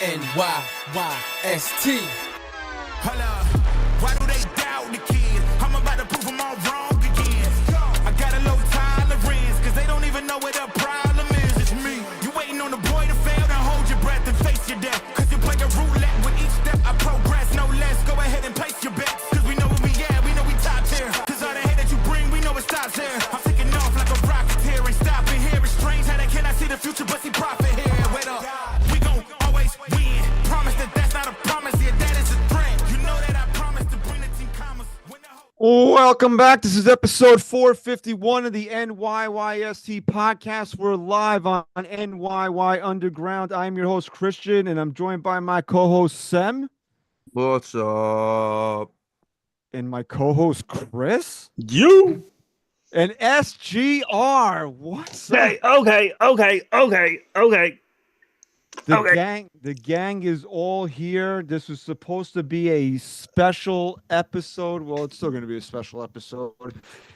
NYYST. Holla, why do they doubt the kid? I'm about to prove them all wrong again. I got a low tolerance, cause they don't even know what the problem is. It's me. You waiting on the boy to fail, then hold your breath and face your death. Cause you play a roulette with each step I progress, no less. Go ahead and place your bets, cause we know where we at, we know we top tier. Cause all the hate that you bring, we know it stops here. I'm taking off like a rocket here, ain't stopping here. It's strange how they cannot see the future, but see profit here. Wait up, we gon' always win. Promise that that's not a promise, yeah, that is a threat. You know that I promise to bring the team commas. Welcome back. This is episode 451 of the NYYST podcast. We're live on NYY Underground. I'm your host, Christian, and I'm joined by my co-host, Sem. What's up? And my co-host, Chris. You? And SGR. What's up? Okay. The gang is all here. This was supposed to be a special episode. Well, it's still going to be a special episode.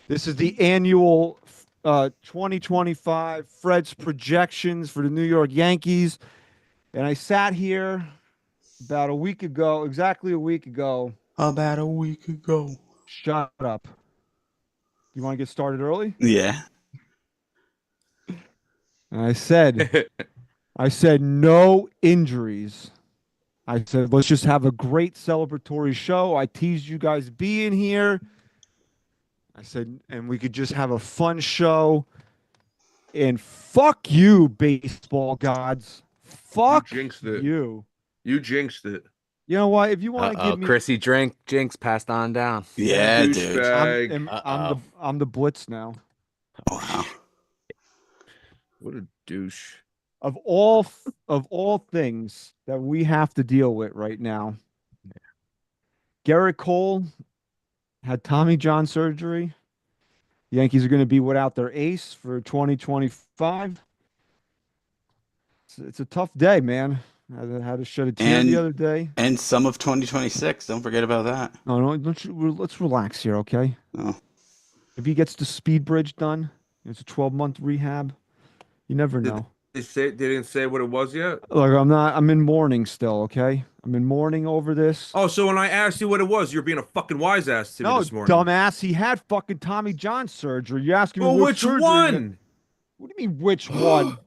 This is the annual 2025 Fred's projections for the New York Yankees. And I sat here about a week ago, exactly a week ago. About a week ago. Shut up. You want to get started early? Yeah. And I said no injuries. I said, let's just have a great celebratory show. I teased you guys being here. I said, and we could just have a fun show. And fuck you, baseball gods. Fuck You jinxed it. you. You jinxed it. You know what? If you want to give me, Chrissy Jinx passed on down. Yeah, dude. Douchebag. I'm the blitz now. Wow. What a douche. Of all things that we have to deal with right now, Gerrit Cole had Tommy John surgery. The Yankees are going to be without their ace for 2025. It's a tough day, man. I had to shed a tear the other day. And some of 2026. Don't forget about that. No, let's relax here, okay? Oh. If he gets the speed bridge done, it's a 12-month rehab. You never know. They didn't say what it was yet? Look, I'm in mourning still, okay? I'm in mourning over this. Oh, so when I asked you what it was, you're being a fucking wise ass to me this morning. Dumbass, he had fucking Tommy John surgery. You asking me Which surgery one? What do you mean, which one?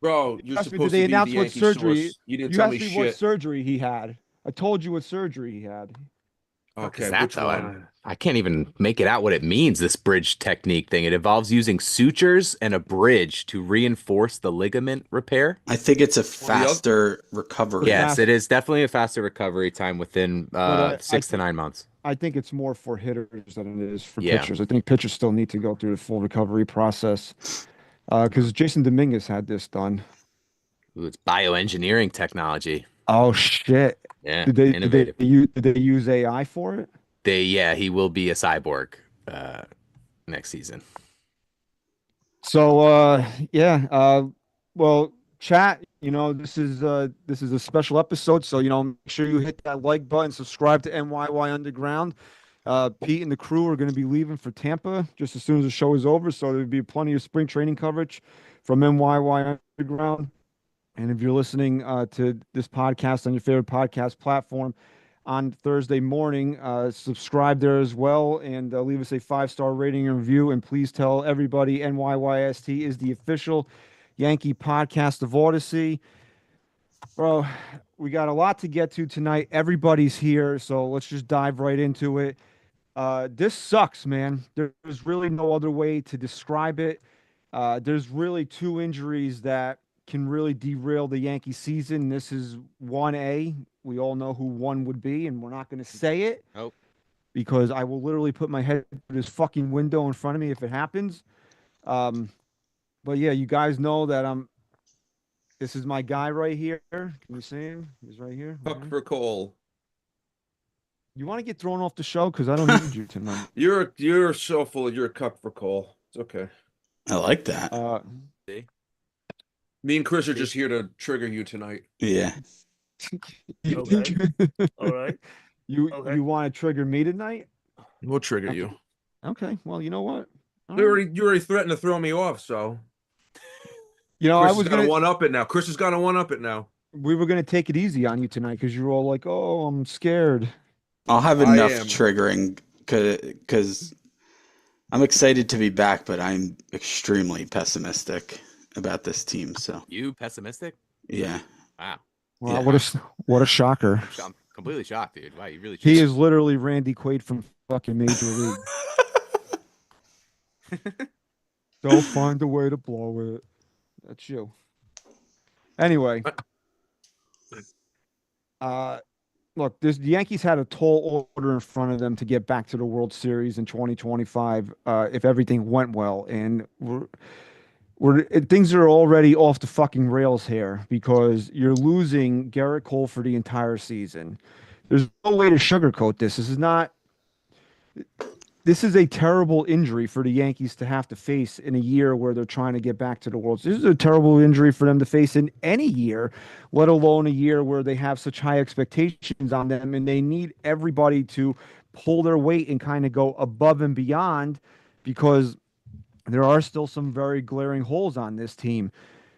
Bro, you're Asked me, supposed did they to be announce the what Yankee surgery? source. You didn't You tell asked me me what shit. surgery he had. I told you what surgery he had. Okay, That's which how one? I can't even make it out what it means, this bridge technique thing. It involves using sutures and a bridge to reinforce the ligament repair. I think it's a faster recovery. Yes, it is definitely a faster recovery time within But 6 to 9 months. I think it's more for hitters than it is for Yeah. pitchers. I think pitchers still need to go through the full recovery process because Jason Dominguez had this done. Ooh, it's bioengineering technology. Oh shit! Yeah, Did they innovative. did they use AI for it? He will be a cyborg next season. So well, chat, this is a special episode, so make sure you hit that like button, subscribe to NYY Underground. Pete and the crew are going to be leaving for Tampa just as soon as the show is over, so there'll be plenty of spring training coverage from NYY Underground. And if you're listening to this podcast on your favorite podcast platform on Thursday morning, subscribe there as well and leave us a 5-star rating and review. And please tell everybody NYYST is the official Yankee podcast of Odyssey. Bro, we got a lot to get to tonight. Everybody's here, so let's just dive right into it. This sucks, man. There's really no other way to describe it. There's really two injuries that can really derail the Yankee season. This is 1A. We all know who one would be, and we're not going to say it. Nope. Because I will literally put my head through this fucking window in front of me if it happens. But yeah, you guys know that this is my guy right here. Can you see him? He's right here. Fuck for Cole. You want to get thrown off the show? Because I don't need you tonight. You're so full of your cup for Cole. It's okay. I like that. Me and Chris are just here to trigger you tonight. Yeah. Okay. All right. You Okay. want to trigger me tonight? We'll trigger you. Okay. Well, you know what? All You right. already threatened to throw me off, so I Chris was is gonna gonna. one up it now. Chris is gonna one up it now. we were gonna take it easy on you tonight because you were all like, "Oh, I'm scared." I'll have I enough am. triggering because I'm excited to be back, but I'm extremely pessimistic about this team. So You pessimistic? yeah, Wow. Wow, Yeah. what a shocker! I'm completely shocked, dude. Wow, you really He changed. is literally Randy Quaid from fucking Major League. They'll find a way to blow it. That's you. Anyway, uh, look, the Yankees had a tall order in front of them to get back to the World Series in 2025 if everything went well, and things are already off the fucking rails here because you're losing Gerrit Cole for the entire season. There's no way to sugarcoat this. This is a terrible injury for the Yankees to have to face in a year where they're trying to get back to the World Series. This is a terrible injury for them to face in any year, let alone a year where they have such high expectations on them and they need everybody to pull their weight and kind of go above and beyond because there are still some very glaring holes on this team.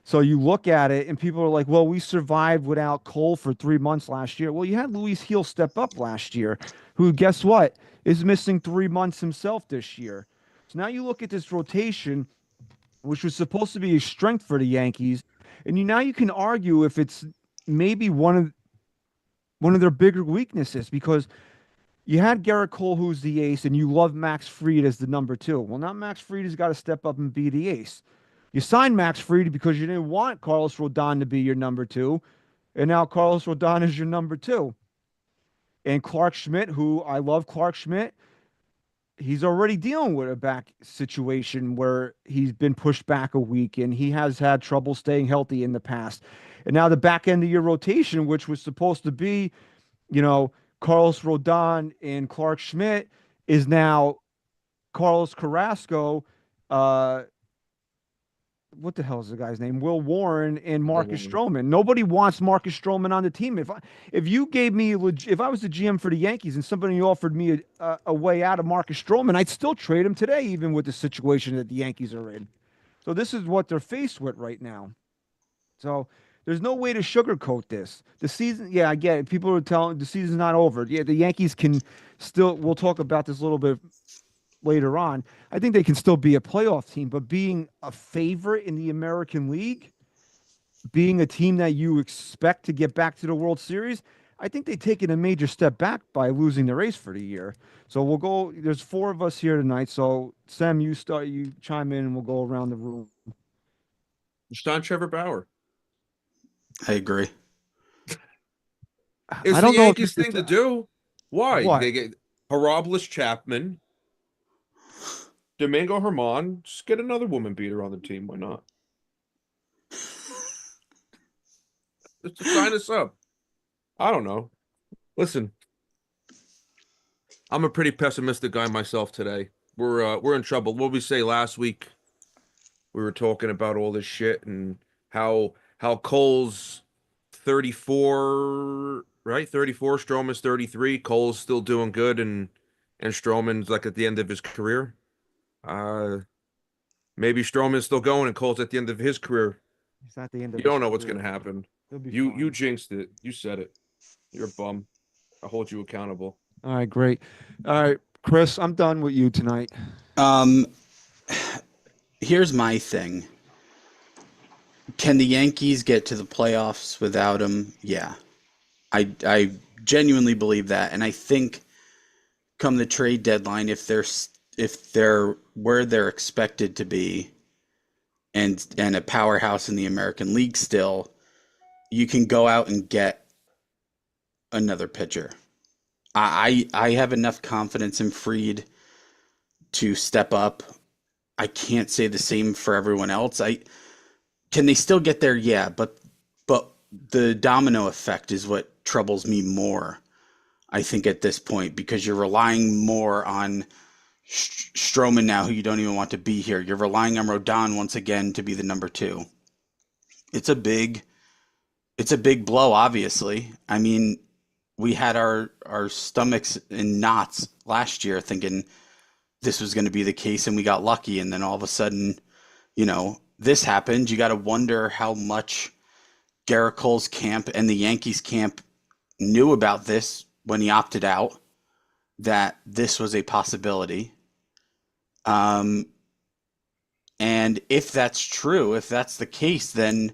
So you look at it and people are like, well, we survived without Cole for 3 months last year. Well, you had Luis Heel step up last year, who, guess what, is missing 3 months himself this year. So now you look at this rotation, which was supposed to be a strength for the Yankees, and now you can argue if it's maybe one of their bigger weaknesses because you had Gerrit Cole, who's the ace, and you love Max Fried as the number two. Well, now Max Fried has got to step up and be the ace. You signed Max Fried because you didn't want Carlos Rodon to be your number two, and now Carlos Rodon is your number two. And Clark Schmidt, who I love Clark Schmidt, he's already dealing with a back situation where he's been pushed back a week and he has had trouble staying healthy in the past. And now the back end of your rotation, which was supposed to be, Carlos Rodon and Clark Schmidt, is now Carlos Carrasco, what the hell is the guy's name? Will Warren and Marcus Stroman. Nobody wants Marcus Stroman on the team. If you gave me if I was the GM for the Yankees and somebody offered me a way out of Marcus Stroman, I'd still trade him today, even with the situation that the Yankees are in. So this is what they're faced with right now. So there's no way to sugarcoat this. The season, yeah, I get it. People are telling the season's not over. Yeah, the Yankees can still. We'll talk about this a little bit later on. I think they can still be a playoff team, but being a favorite in the American League, being a team that you expect to get back to the World Series, I think they've taken a major step back by losing the race for the year. So we'll go. There's four of us here tonight. So Sam, you chime in, and we'll go around the room. It's not Trevor Bauer. I agree. It's I the don't know if Yankees thing to do. Why? They get Harabelis Chapman, Domingo Herman. Just get another woman beater on the team. Why not? Just to sign us up. I don't know. Listen, I'm a pretty pessimistic guy myself today. We're in trouble. What did we say last week? We were talking about all this shit and how Cole's 34, right? 34, Stroman's 33. Cole's still doing good and Stroman's like at the end of his career. Maybe Stroman's still going and Cole's at the end of his career. It's not the end of You don't know what's going to happen. You You jinxed it. You said it. You're a bum. I hold you accountable. All right, great. All right, Chris, I'm done with you tonight. Here's my thing. Can the Yankees get to the playoffs without him? Yeah. I genuinely believe that. And I think come the trade deadline, if they're where they're expected to be and a powerhouse in the American League still, you can go out and get another pitcher. I have enough confidence in Fried to step up. I can't say the same for everyone else. Can they still get there? Yeah, but the domino effect is what troubles me more, I think, at this point, because you're relying more on Stroman now, who you don't even want to be here. You're relying on Rodon once again to be the number two. It's a big blow, obviously. I mean, we had our stomachs in knots last year thinking this was going to be the case, and we got lucky. And then all of a sudden, this happened. You got to wonder how much Gerrit Cole's camp and the Yankees camp knew about this when he opted out, that this was a possibility. And if that's true, if that's the case, then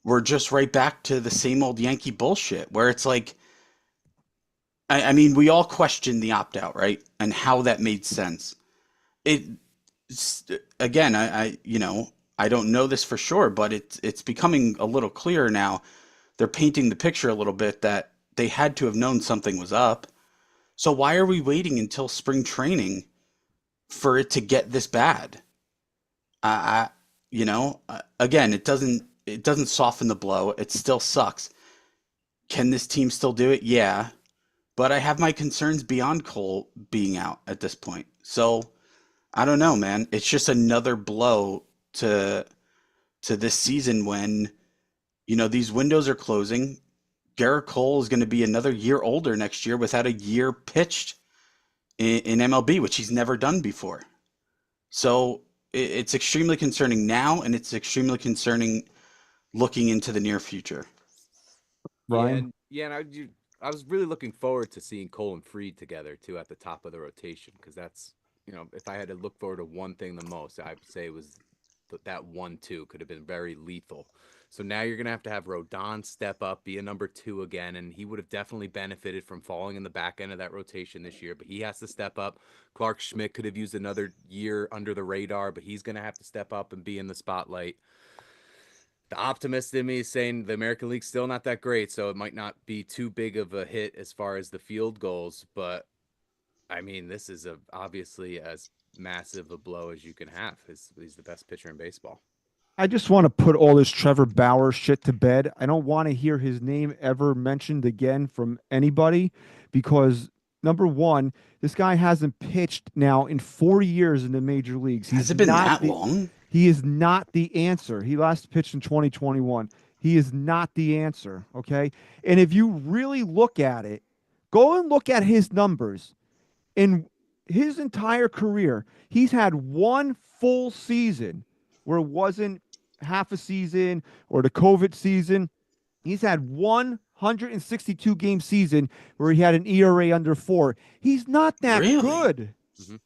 we're just right back to the same old Yankee bullshit where it's like, I mean, we all questioned the opt out, right? And how that made sense. Again, I don't know this for sure, but it's becoming a little clearer now. They're painting the picture a little bit that they had to have known something was up. So why are we waiting until spring training for it to get this bad? Again, it doesn't soften the blow. It still sucks. Can this team still do it? Yeah. But I have my concerns beyond Cole being out at this point. So I don't know, man. It's just another blow to this season when, these windows are closing. Gerrit Cole is going to be another year older next year without a year pitched in MLB, which he's never done before. So it's extremely concerning now, and it's extremely concerning looking into the near future. Ryan? And I was really looking forward to seeing Cole and Fried together too at the top of the rotation, because that's, if I had to look forward to one thing the most, I would say it was that 1-2 could have been very lethal. So now you're going to have Rodon step up, be a number 2 again, and he would have definitely benefited from falling in the back end of that rotation this year, but he has to step up. Clark Schmidt could have used another year under the radar, but he's going to have to step up and be in the spotlight. The optimist in me is saying the American League's still not that great, so it might not be too big of a hit as far as the field goes, but I mean, this is obviously as massive a blow as you can have. He's the best pitcher in baseball. I just want to put all this Trevor Bauer shit to bed. I don't want to hear his name ever mentioned again from anybody because, number one, this guy hasn't pitched now in 4 years in the major leagues. Has it been that long? He is not the answer. He last pitched in 2021. He is not the answer, okay? And if you really look at it, go and look at his numbers. In his entire career, he's had one full season where it wasn't half a season or the COVID season. He's had 162 game season where he had an ERA under 4. He's not that good. Mm-hmm.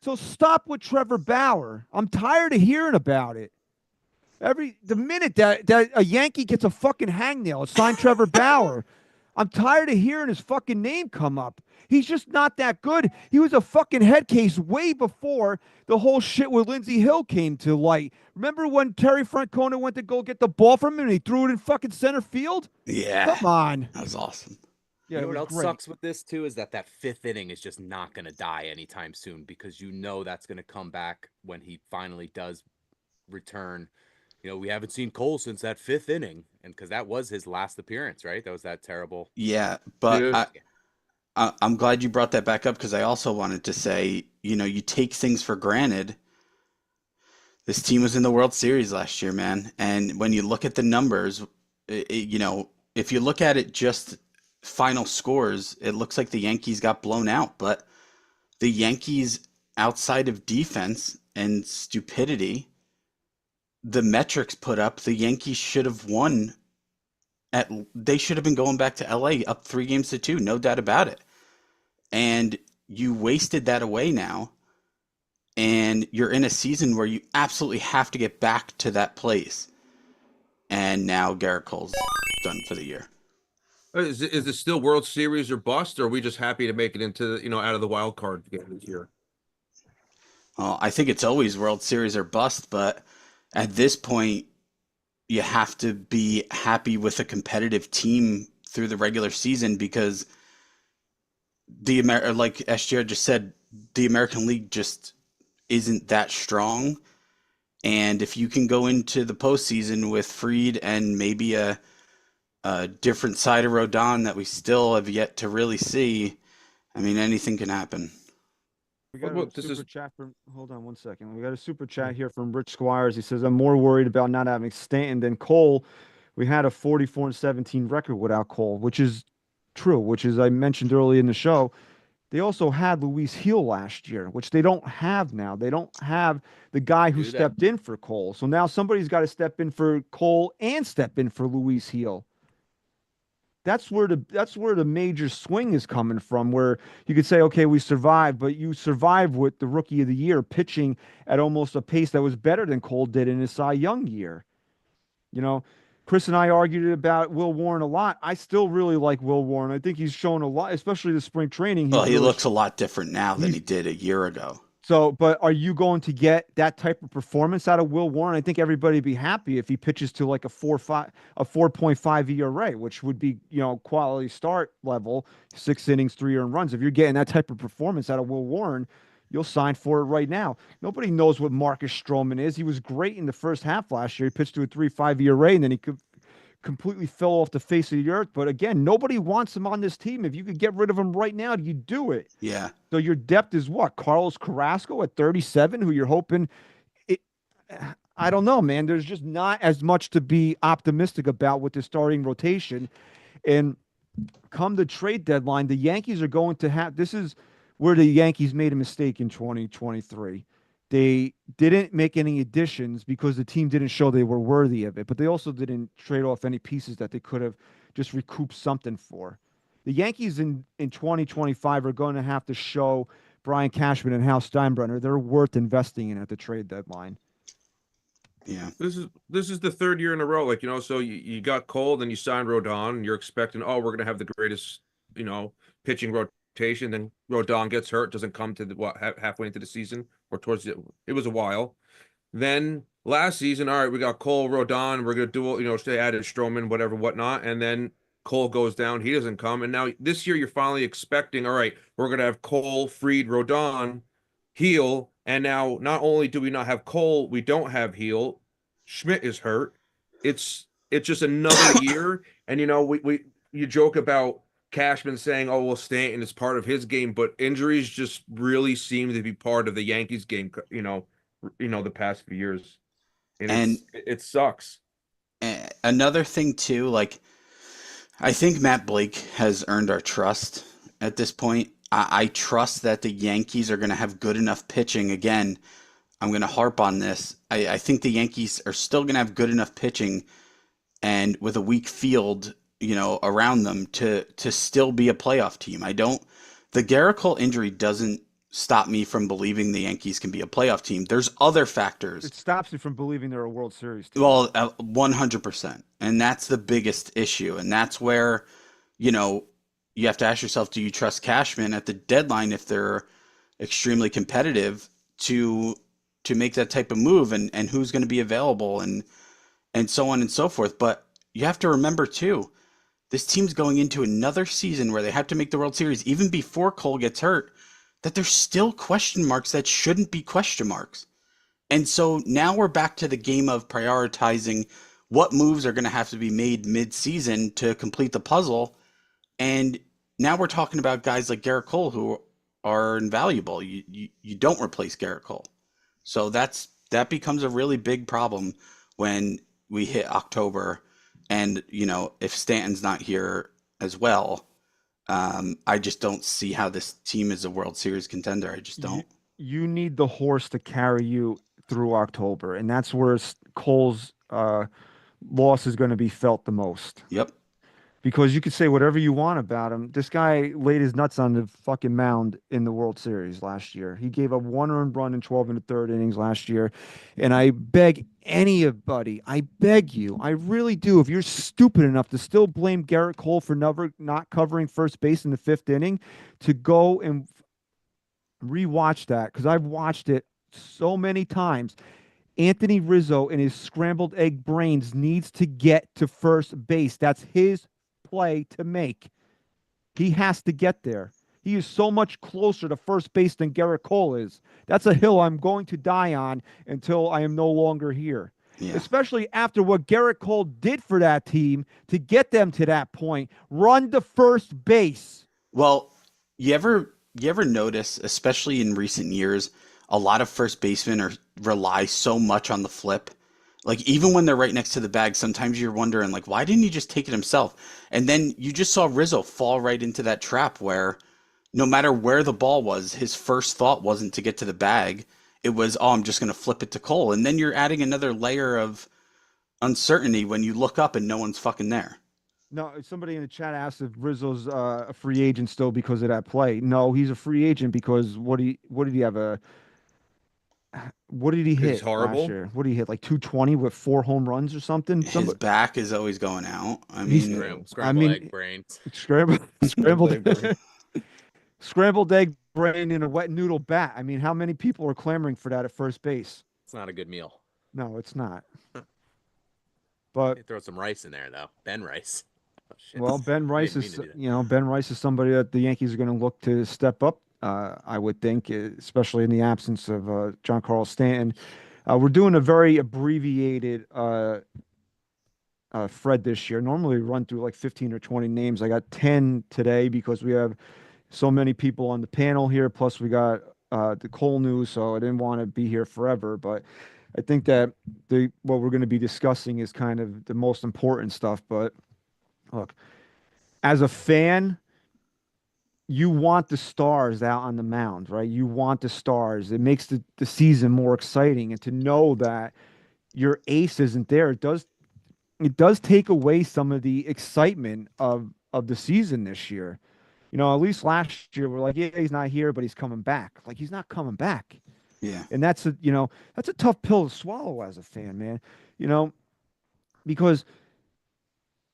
So stop with Trevor Bauer. I'm tired of hearing about it. The minute that a Yankee gets a fucking hangnail, sign Trevor Bauer. I'm tired of hearing his fucking name come up. He's just not that good. He was a fucking head case way before the whole shit with Lindsey Hill came to light. Remember when Terry Francona went to go get the ball from him and he threw it in fucking center field? Yeah. Come on. That was awesome. Yeah, you know what else great. sucks with this too is that 5th inning is just not going to die anytime soon because that's going to come back when he finally does return. We haven't seen Cole since that 5th inning, and because that was his last appearance, right? That was that terrible. Yeah, but I'm glad you brought that back up because I also wanted to say, you take things for granted. This team was in the World Series last year, man, and when you look at the numbers, if you look at it just final scores, it looks like the Yankees got blown out, but the Yankees, outside of defense and stupidity, the metrics put up, the Yankees should have won. They should have been going back to LA up 3-2, no doubt about it. And you wasted that away now, and you're in a season where you absolutely have to get back to that place. And now Gerrit Cole's done for the year. Is it still World Series or bust, or are we just happy to make it into out of the wild card game this year? I think it's always World Series or bust, but at this point, you have to be happy with a competitive team through the regular season because like SGR just said, the American League just isn't that strong. And if you can go into the postseason with Fried and maybe a different side of Rodon that we still have yet to really see, I mean, anything can happen. We got a super chat from. Hold on one second. We got a super chat here from Rich Squires. He says, "I'm more worried about not having Stanton than Cole. We had a 44-17 record without Cole, which is true. Which is I mentioned early in the show. they also had Luis Heel last year, which they don't have now. They don't have the guy who Do they? stepped in for Cole. So now somebody's got to step in for Cole and step in for Luis Heel. That's where the major swing is coming from, where you could say, okay, we survived, but you survived with the rookie of the year pitching at almost a pace that was better than Cole did in his Cy Young year. You know, Chris and I argued about Will Warren a lot. I still really like Will Warren. I think he's shown a lot, especially the spring training. Well, he really looks a lot different now than he did a year ago. So, but are you going to get that type of performance out of Will Warren? I think everybody would be happy if he pitches to like a 4.5 ERA, which would be, quality start level, 6 innings, 3 earned runs. If you're getting that type of performance out of Will Warren, you'll sign for it right now. Nobody knows what Marcus Stroman is. He was great in the first half last year. He pitched to a 3.5 ERA, and then he completely fell off the face of the earth. But again, nobody wants him on this team. If you could get rid of him right now, you do it. Yeah. So your depth is what? Carlos Carrasco at 37, who you're hoping I don't know, man. There's just not as much to be optimistic about with the starting rotation. And come the trade deadline, the Yankees are going to have, this is where the Yankees made a mistake in 2023. They didn't make any additions because the team didn't show they were worthy of it, but they also didn't trade off any pieces that they could have just recouped something for. The Yankees in 2025 are going to have to show Brian Cashman and Hal Steinbrenner they're worth investing in at the trade deadline. Yeah. This is the third year in a row. So you got Cole, then you signed Rodon, and you're expecting, we're going to have the greatest, pitching rotation. Then Rodon gets hurt, doesn't come to halfway into the season or towards it was a while. Then last season, all right, we got Cole, Rodon, we're going to do, they added Stroman, whatever, whatnot. And then Cole goes down, he doesn't come. And now this year you're finally expecting, all right, we're going to have Cole, Fried, Rodon, Heel. And now not only do we not have Cole, we don't have Heel. Schmidt is hurt. It's just another year. And, you joke about Cashman saying, Stanton is part of his game, but injuries just really seem to be part of the Yankees game, the past few years. And it sucks. Another thing too, I think Matt Blake has earned our trust at this point. I trust that the Yankees are going to have good enough pitching. Again, I'm going to harp on this. I think the Yankees are still going to have good enough pitching and with a weak field, around them to still be a playoff team. The Gerrit Cole injury doesn't stop me from believing the Yankees can be a playoff team. There's other factors. It stops you from believing they're a World Series team. Well, 100%. And that's the biggest issue. And that's where, you have to ask yourself, do you trust Cashman at the deadline if they're extremely competitive to make that type of move and who's going to be available and so on and so forth. But you have to remember too, this team's going into another season where they have to make the World Series even before Cole gets hurt, that there's still question marks that shouldn't be question marks. And so now we're back to the game of prioritizing what moves are going to have to be made mid-season to complete the puzzle. And now we're talking about guys like Gerrit Cole who are invaluable. You don't replace Gerrit Cole. So that becomes a really big problem when we hit October. And, if Stanton's not here as well, I just don't see how this team is a World Series contender. I just don't. You need the horse to carry you through October. And that's where Cole's loss is going to be felt the most. Yep. Because you could say whatever you want about him. This guy laid his nuts on the fucking mound in the World Series last year. He gave up 1 earned run in 12 and a third innings last year. And I beg anybody, I beg you, I really do, if you're stupid enough to still blame Gerrit Cole for not covering first base in the 5th inning, to go and rewatch that, because I've watched it so many times. Anthony Rizzo in his scrambled egg brains needs to get to first base. That's his play to make. He has to get there. He is so much closer to first base than Gerrit Cole is. That's a hill I'm going to die on until I am no longer here. Yeah. Especially after what Gerrit Cole did for that team to get them to that point. Run to first base. Well, you ever notice, especially in recent years, a lot of first basemen rely so much on the flip. Even when they're right next to the bag, sometimes you're wondering, why didn't he just take it himself? And then you just saw Rizzo fall right into that trap where, no matter where the ball was, his first thought wasn't to get to the bag. It was, oh, I'm just going to flip it to Cole. And then you're adding another layer of uncertainty when you look up and no one's fucking there. No, somebody in the chat asked if Rizzo's a free agent still because of that play. No, he's a free agent because what did he have what did he He's hit horrible. last year? What did he hit, like 220 with 4 home runs or something? His back is always going out. I He's- mean, Scramble egg brains. Scrambled Brain. scrambled egg brain in a wet noodle bat. I mean, how many people are clamoring for that at first base? It's not a good meal. No, it's not. But They throw some rice in there though. Ben Rice. Oh, shit. well, Ben Rice Didn't is, mean to do that. Ben Rice is somebody that the Yankees are going to look to step up. I would think, especially in the absence of John Carl Stanton. We're doing a very abbreviated Fred this year. Normally, we run through like 15 or 20 names. I got 10 today because we have so many people on the panel here. Plus, we got the Cole news, so I didn't want to be here forever. But I think that what we're going to be discussing is kind of the most important stuff. But look, as a fan, you want the stars out on the mound, right? You want the stars. It makes the season more exciting. And to know that your ace isn't there, it does take away some of the excitement of the season this year. At least last year we're like, yeah, he's not here, but he's coming back. Like, he's not coming back. yeah. And that's a tough pill to swallow as a fan, man. Because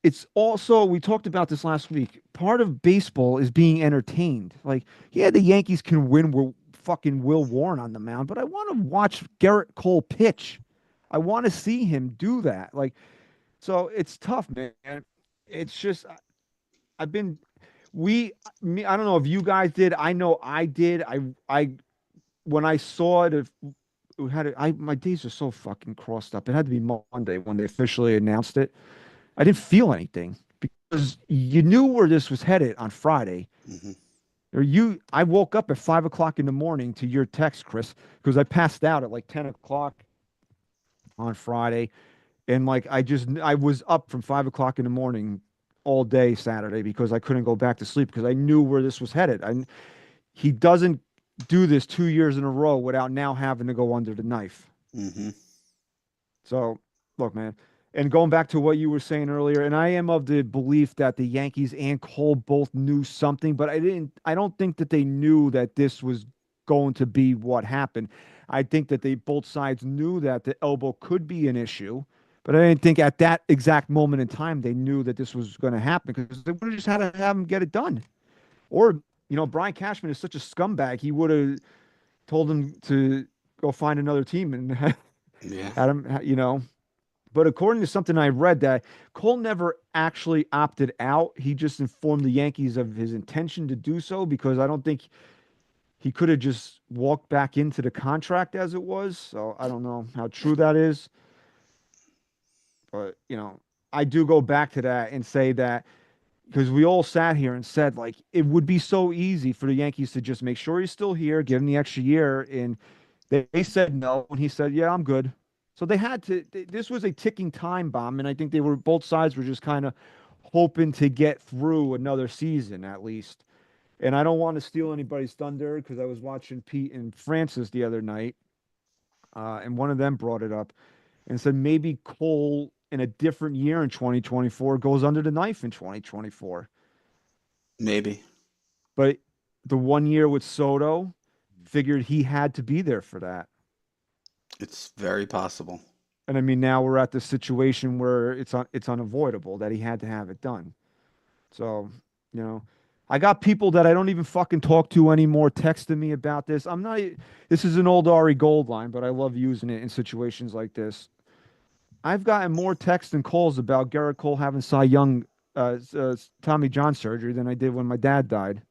it's also, we talked about this last week, part of baseball is being entertained. Like, yeah, the Yankees can win with fucking Will Warren on the mound, but I want to watch Gerrit Cole pitch. I want to see him do that. Like, so it's tough, man. It's just, I don't know if you guys did. I know I did. When I saw it, my days are so fucking crossed up. It had to be Monday when they officially announced it. I didn't feel anything because you knew where this was headed on Friday. Mm-hmm. I woke up at 5 o'clock in the morning to your text, Chris, because I passed out at like 10 o'clock on Friday. And like, I was up from 5 o'clock in the morning all day Saturday because I couldn't go back to sleep because I knew where this was headed. He doesn't do this 2 years in a row without now having to go under the knife. Mm-hmm. So look, man, and going back to what you were saying earlier, and I am of the belief that the Yankees and Cole both knew something, but I don't think that they knew that this was going to be what happened. I think that both sides knew that the elbow could be an issue, but I didn't think at that exact moment in time they knew that this was going to happen because they would have just had to have him get it done. Or, Brian Cashman is such a scumbag. He would have told him to go find another team and had him, But according to something I read, that Cole never actually opted out. He just informed the Yankees of his intention to do so because I don't think he could have just walked back into the contract as it was. So I don't know how true that is. But, I do go back to that and say that because we all sat here and said, like, it would be so easy for the Yankees to just make sure he's still here, give him the extra year. And they said no. And he said, yeah, I'm good. So they had to, this was a ticking time bomb. And I think both sides were just kind of hoping to get through another season at least. And I don't want to steal anybody's thunder because I was watching Pete and Francis the other night. And one of them brought it up and said maybe Cole in a different year in 2024 goes under the knife in 2024. Maybe. But the 1 year with Soto figured he had to be there for that. It's very possible. And I mean, now we're at the situation where it's unavoidable that he had to have it done. So, I got people that I don't even fucking talk to anymore texting me about this. This is an old Ari Gold line, but I love using it in situations like this. I've gotten more texts and calls about Gerrit Cole having Cy Young, Tommy John surgery than I did when my dad died.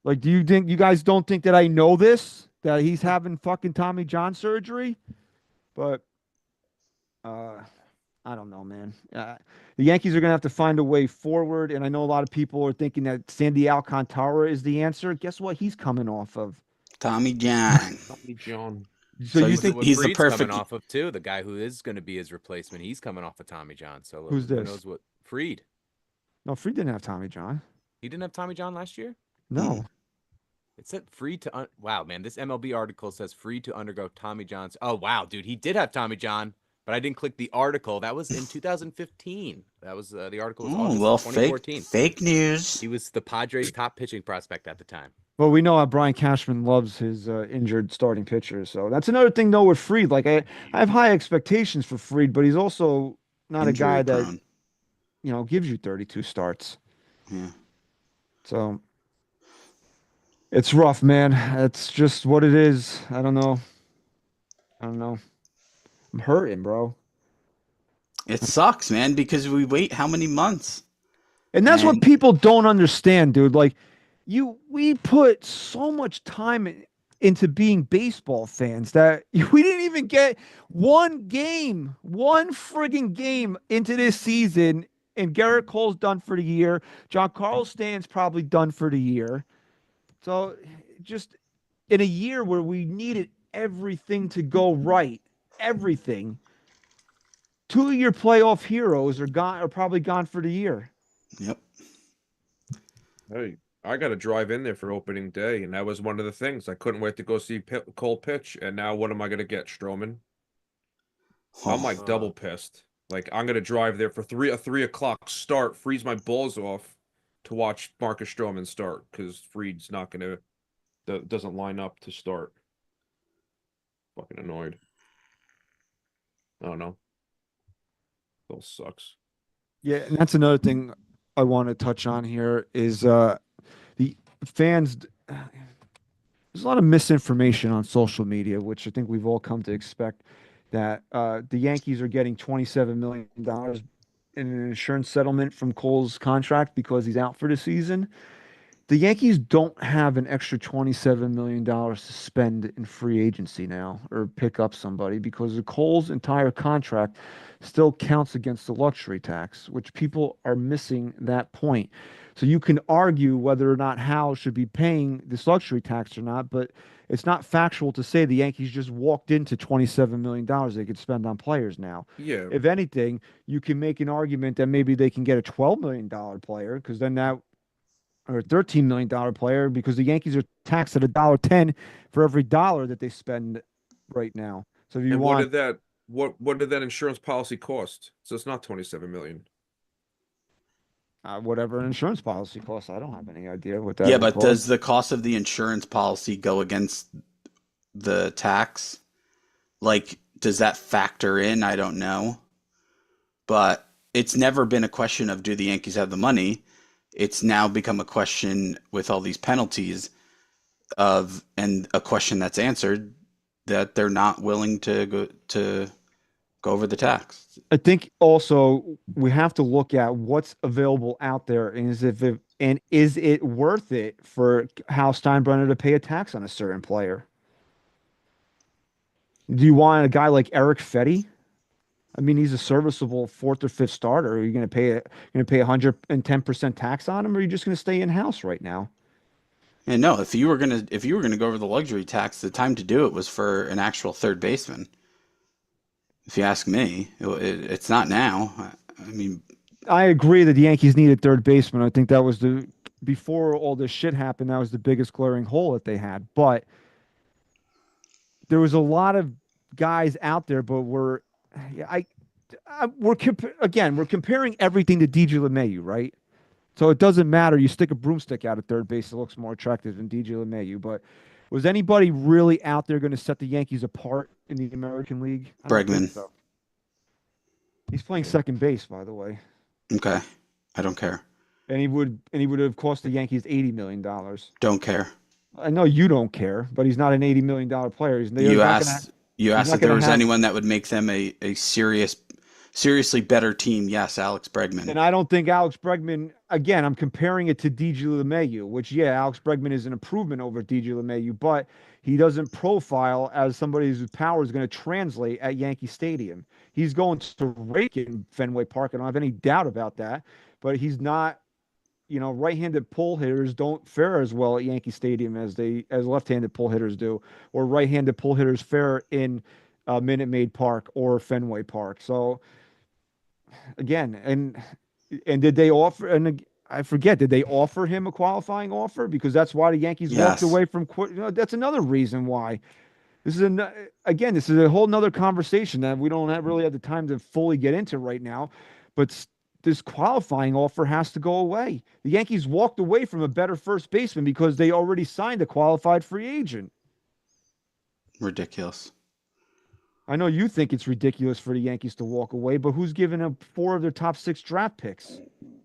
Like, do you think you guys don't think that I know this? That he's having fucking Tommy John surgery? But I don't know, man. The Yankees are going to have to find a way forward, and I know a lot of people are thinking that Sandy Alcantara is the answer. Guess what he's coming off of? Tommy John. Tommy John. So you think he's the Fried's perfect coming off of too? The guy who is going to be his replacement, he's coming off of Tommy John. So Who's who this? knows what Fried? No, Fried didn't have Tommy John. He didn't have Tommy John last year? No. It said free to wow, man. This MLB article says free to undergo Tommy John's. Oh wow, dude, he did have Tommy John, but I didn't click the article. That was in 2015. That was the article was Oh, August well, 2014. fake news. He was the Padres' top pitching prospect at the time. Well, we know how Brian Cashman loves his injured starting pitchers. So that's another thing, though, with Fried. Like, I have high expectations for Fried, but he's also not a guy Injury that, prone. gives you 32 starts. Yeah. So it's rough, man. It's just what it is. I don't know. I'm hurting, bro. It sucks, man, because we wait how many months? And that's what And- people don't understand, dude. Like, we put so much time into being baseball fans that we didn't even get one friggin' game into this season. And Gerrit Cole's done for the year. Giancarlo Stanton's probably done for the year. So just in a year where we needed everything to go right, everything, two of your playoff heroes are probably gone for the year. Yep. Hey, I got to drive in there for opening day, and that was one of the things. I couldn't wait to go see Cole pitch, and now what am I going to get, Stroman? I'm like double pissed. Like, I'm going to drive there for a 3 o'clock start, freeze my balls off to watch Marcus Stroman start, because Fried's not going to, doesn't line up to start. Fucking annoyed. I don't know. Still sucks. Yeah, and that's another thing I want to touch on here is the fans. There's a lot of misinformation on social media, which I think we've all come to expect. That the Yankees are getting $27 million in an insurance settlement from Cole's contract because he's out for the season. The Yankees don't have an extra $27 million to spend in free agency now or pick up somebody because the Cole's entire contract still counts against the luxury tax, which people are missing that point. So you can argue whether or not Hal should be paying this luxury tax or not, but it's not factual to say the Yankees just walked into $27 million they could spend on players now. Yeah. If anything, you can make an argument that maybe they can get a $12 million player because then that or a $13 million player because the Yankees are taxed at $1.10 for every dollar that they spend right now. So if you And want what did that insurance policy cost? So it's not 27 million. whatever an insurance policy costs, I don't have any idea what that. Yeah, would but cost. does the cost of the insurance policy go against the tax? Like, does that factor in? I don't know. But it's never been a question of do the Yankees have the money? It's now become a question with all these penalties and a question that's answered that they're not willing to go over the tax. I think also we have to look at what's available out there and is it worth it for Hal Steinbrenner to pay a tax on a certain player? Do you want a guy like Eric Fetty? I mean, he's a serviceable fourth or fifth starter. Are you going to pay 110% tax on him, or are you just going to stay in house right now? And no, if you were gonna go over the luxury tax, the time to do it was for an actual third baseman. If you ask me, it's not now. I mean, I agree that the Yankees needed third baseman. I think that was before all this shit happened, that was the biggest glaring hole that they had. But there was a lot of guys out there, but we're comparing everything to DJ LeMahieu, right? So it doesn't matter. You stick a broomstick out at third base, it looks more attractive than DJ LeMahieu. But was anybody really out there going to set the Yankees apart in the American League? I don't think Bregman. so. He's playing second base, by the way, okay, I don't care. and he would have cost the Yankees $80 million. Don't care. I know you don't care, but he's not an $80 million player. You asked not if there gonna was have- anyone that would make them a seriously better team. Yes, Alex Bregman. And I don't think Alex Bregman, again, I'm comparing it to DJ LeMahieu, which, yeah, Alex Bregman is an improvement over DJ LeMahieu, but he doesn't profile as somebody whose power is going to translate at Yankee Stadium. He's going to rake in Fenway Park. I don't have any doubt about that, but he's not, right-handed pull hitters don't fare as well at Yankee Stadium as left-handed pull hitters do, or right-handed pull hitters fare in Minute Maid Park or Fenway Park. So, again, and did they offer? And I forget, did they offer him a qualifying offer? Because that's why the Yankees walked Yes. away from, that's another reason why. This is again, this is a whole nother conversation that we don't really have the time to fully get into right now. But this qualifying offer has to go away. The Yankees walked away from a better first baseman because they already signed a qualified free agent. Ridiculous. I know you think it's ridiculous for the Yankees to walk away, but who's giving up 4 of their top 6 draft picks,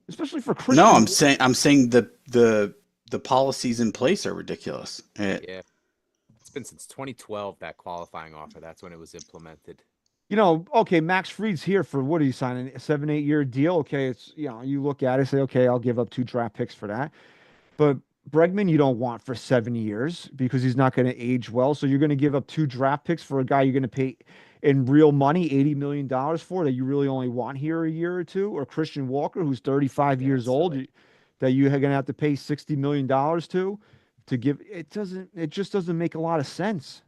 especially for Christian? No, I'm saying the policies in place are ridiculous. Yeah. It's been since 2012, that qualifying offer. That's when it was implemented. Okay, Max Fried's here for what are you signing? A 7-8 year deal. Okay, it's you look at it, say, okay, I'll give up 2 draft picks for that. But Bregman, you don't want for 7 years because he's not going to age well. So you're going to give up 2 draft picks for a guy you're going to pay in real money $80 million for that you really only want here a year or two, or Christian Walker, who's 35 years old, that you're going to have to pay $60 million to give. It just doesn't make a lot of sense.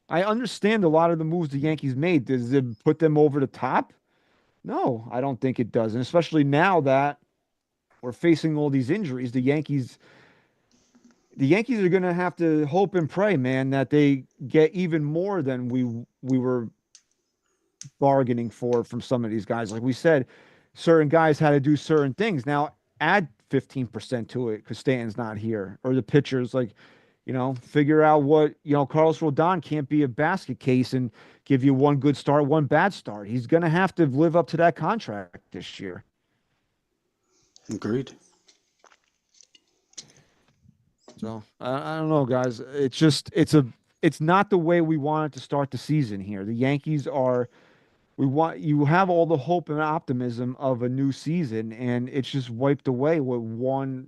I understand a lot of the moves the Yankees made. Does it put them over the top? No, I don't think it does. And especially now that we're facing all these injuries, the Yankees are going to have to hope and pray, man, that they get even more than we were bargaining for from some of these guys. Like we said, certain guys had to do certain things. Now add 15% to it because Stanton's not here, or the pitchers, figure out what, Carlos Rodon can't be a basket case and give you 1 good start, 1 bad start. He's going to have to live up to that contract this year. Agreed. So I don't know, guys. It's just it's not the way we wanted to start the season here. The Yankees you have all the hope and optimism of a new season, and it's just wiped away with 1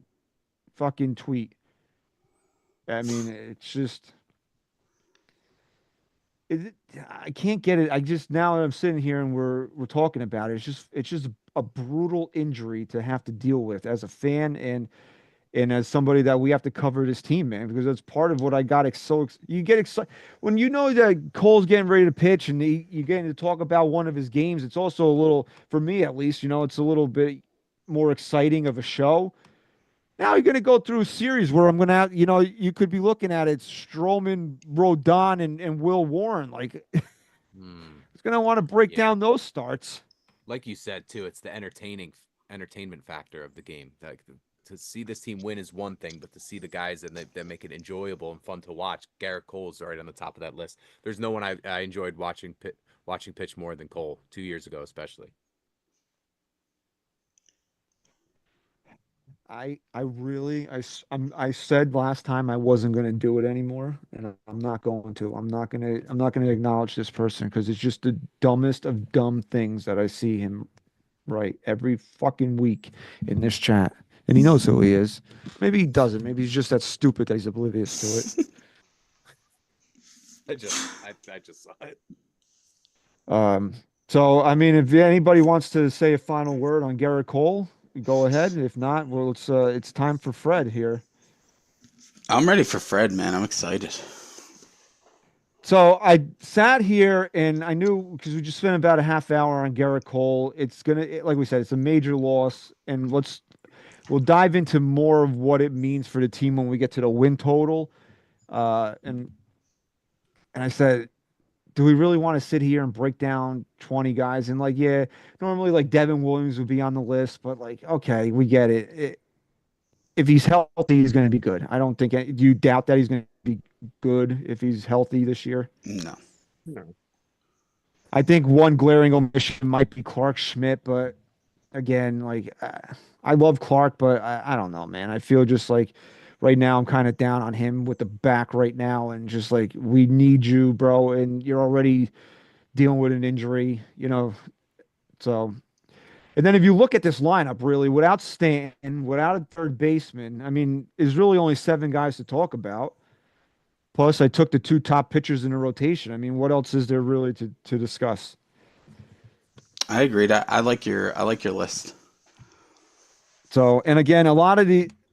fucking tweet. I mean, it's just I can't get it. Now that I'm sitting here and we're talking about it, it's just a brutal injury to have to deal with as a fan and as somebody that we have to cover this team, man, because that's part of what I got you get excited when you know that Cole's getting ready to pitch and you're getting to talk about one of his games. It's also a little, for me at least, it's a little bit more exciting of a show. Now you're going to go through a series where I'm going to have, you could be looking at it, Stroman, Rodon, and Will Warren. Like, it's going to want to break down those starts. Like you said, too, it's the entertainment factor of the game. Like, to see this team win is one thing, but to see the guys and they make it enjoyable and fun to watch. Gerrit Cole's right on the top of that list. There's no one I enjoyed watching pitch more than Cole 2 years ago, especially. I said last time I wasn't going to do it anymore, and I'm not going to. I'm not going to acknowledge this person because it's just the dumbest of dumb things that I see him write every fucking week in this chat. And he knows who he is. Maybe he doesn't. Maybe he's just that stupid that he's oblivious to it. I just saw it. So I mean, if anybody wants to say a final word on Gerrit Cole, go ahead. If not, well, it's time for Fred here. I'm ready for Fred, man. I'm excited. So I sat here and I knew, because we just spent about a half hour on Gerrit Cole. Like we said, it's a major loss, and we'll dive into more of what it means for the team when we get to the win total. And I said, do we really want to sit here and break down 20 guys? And normally like Devin Williams would be on the list, but okay, we get it. If he's healthy, he's going to be good. I don't think. Do you doubt that he's going to be good if he's healthy this year? No. I think one glaring omission might be Clark Schmidt, but again, I love Clark, but I don't know, man. I feel just like right now I'm kind of down on him with the back right now, and just we need you, bro, and you're already dealing with an injury, So, and then if you look at this lineup, really, without Stanton, without a third baseman, I mean, there's really only 7 guys to talk about. Plus, I took the 2 top pitchers in the rotation. I mean, what else is there really to discuss? I agreed. I like your list. So, and again,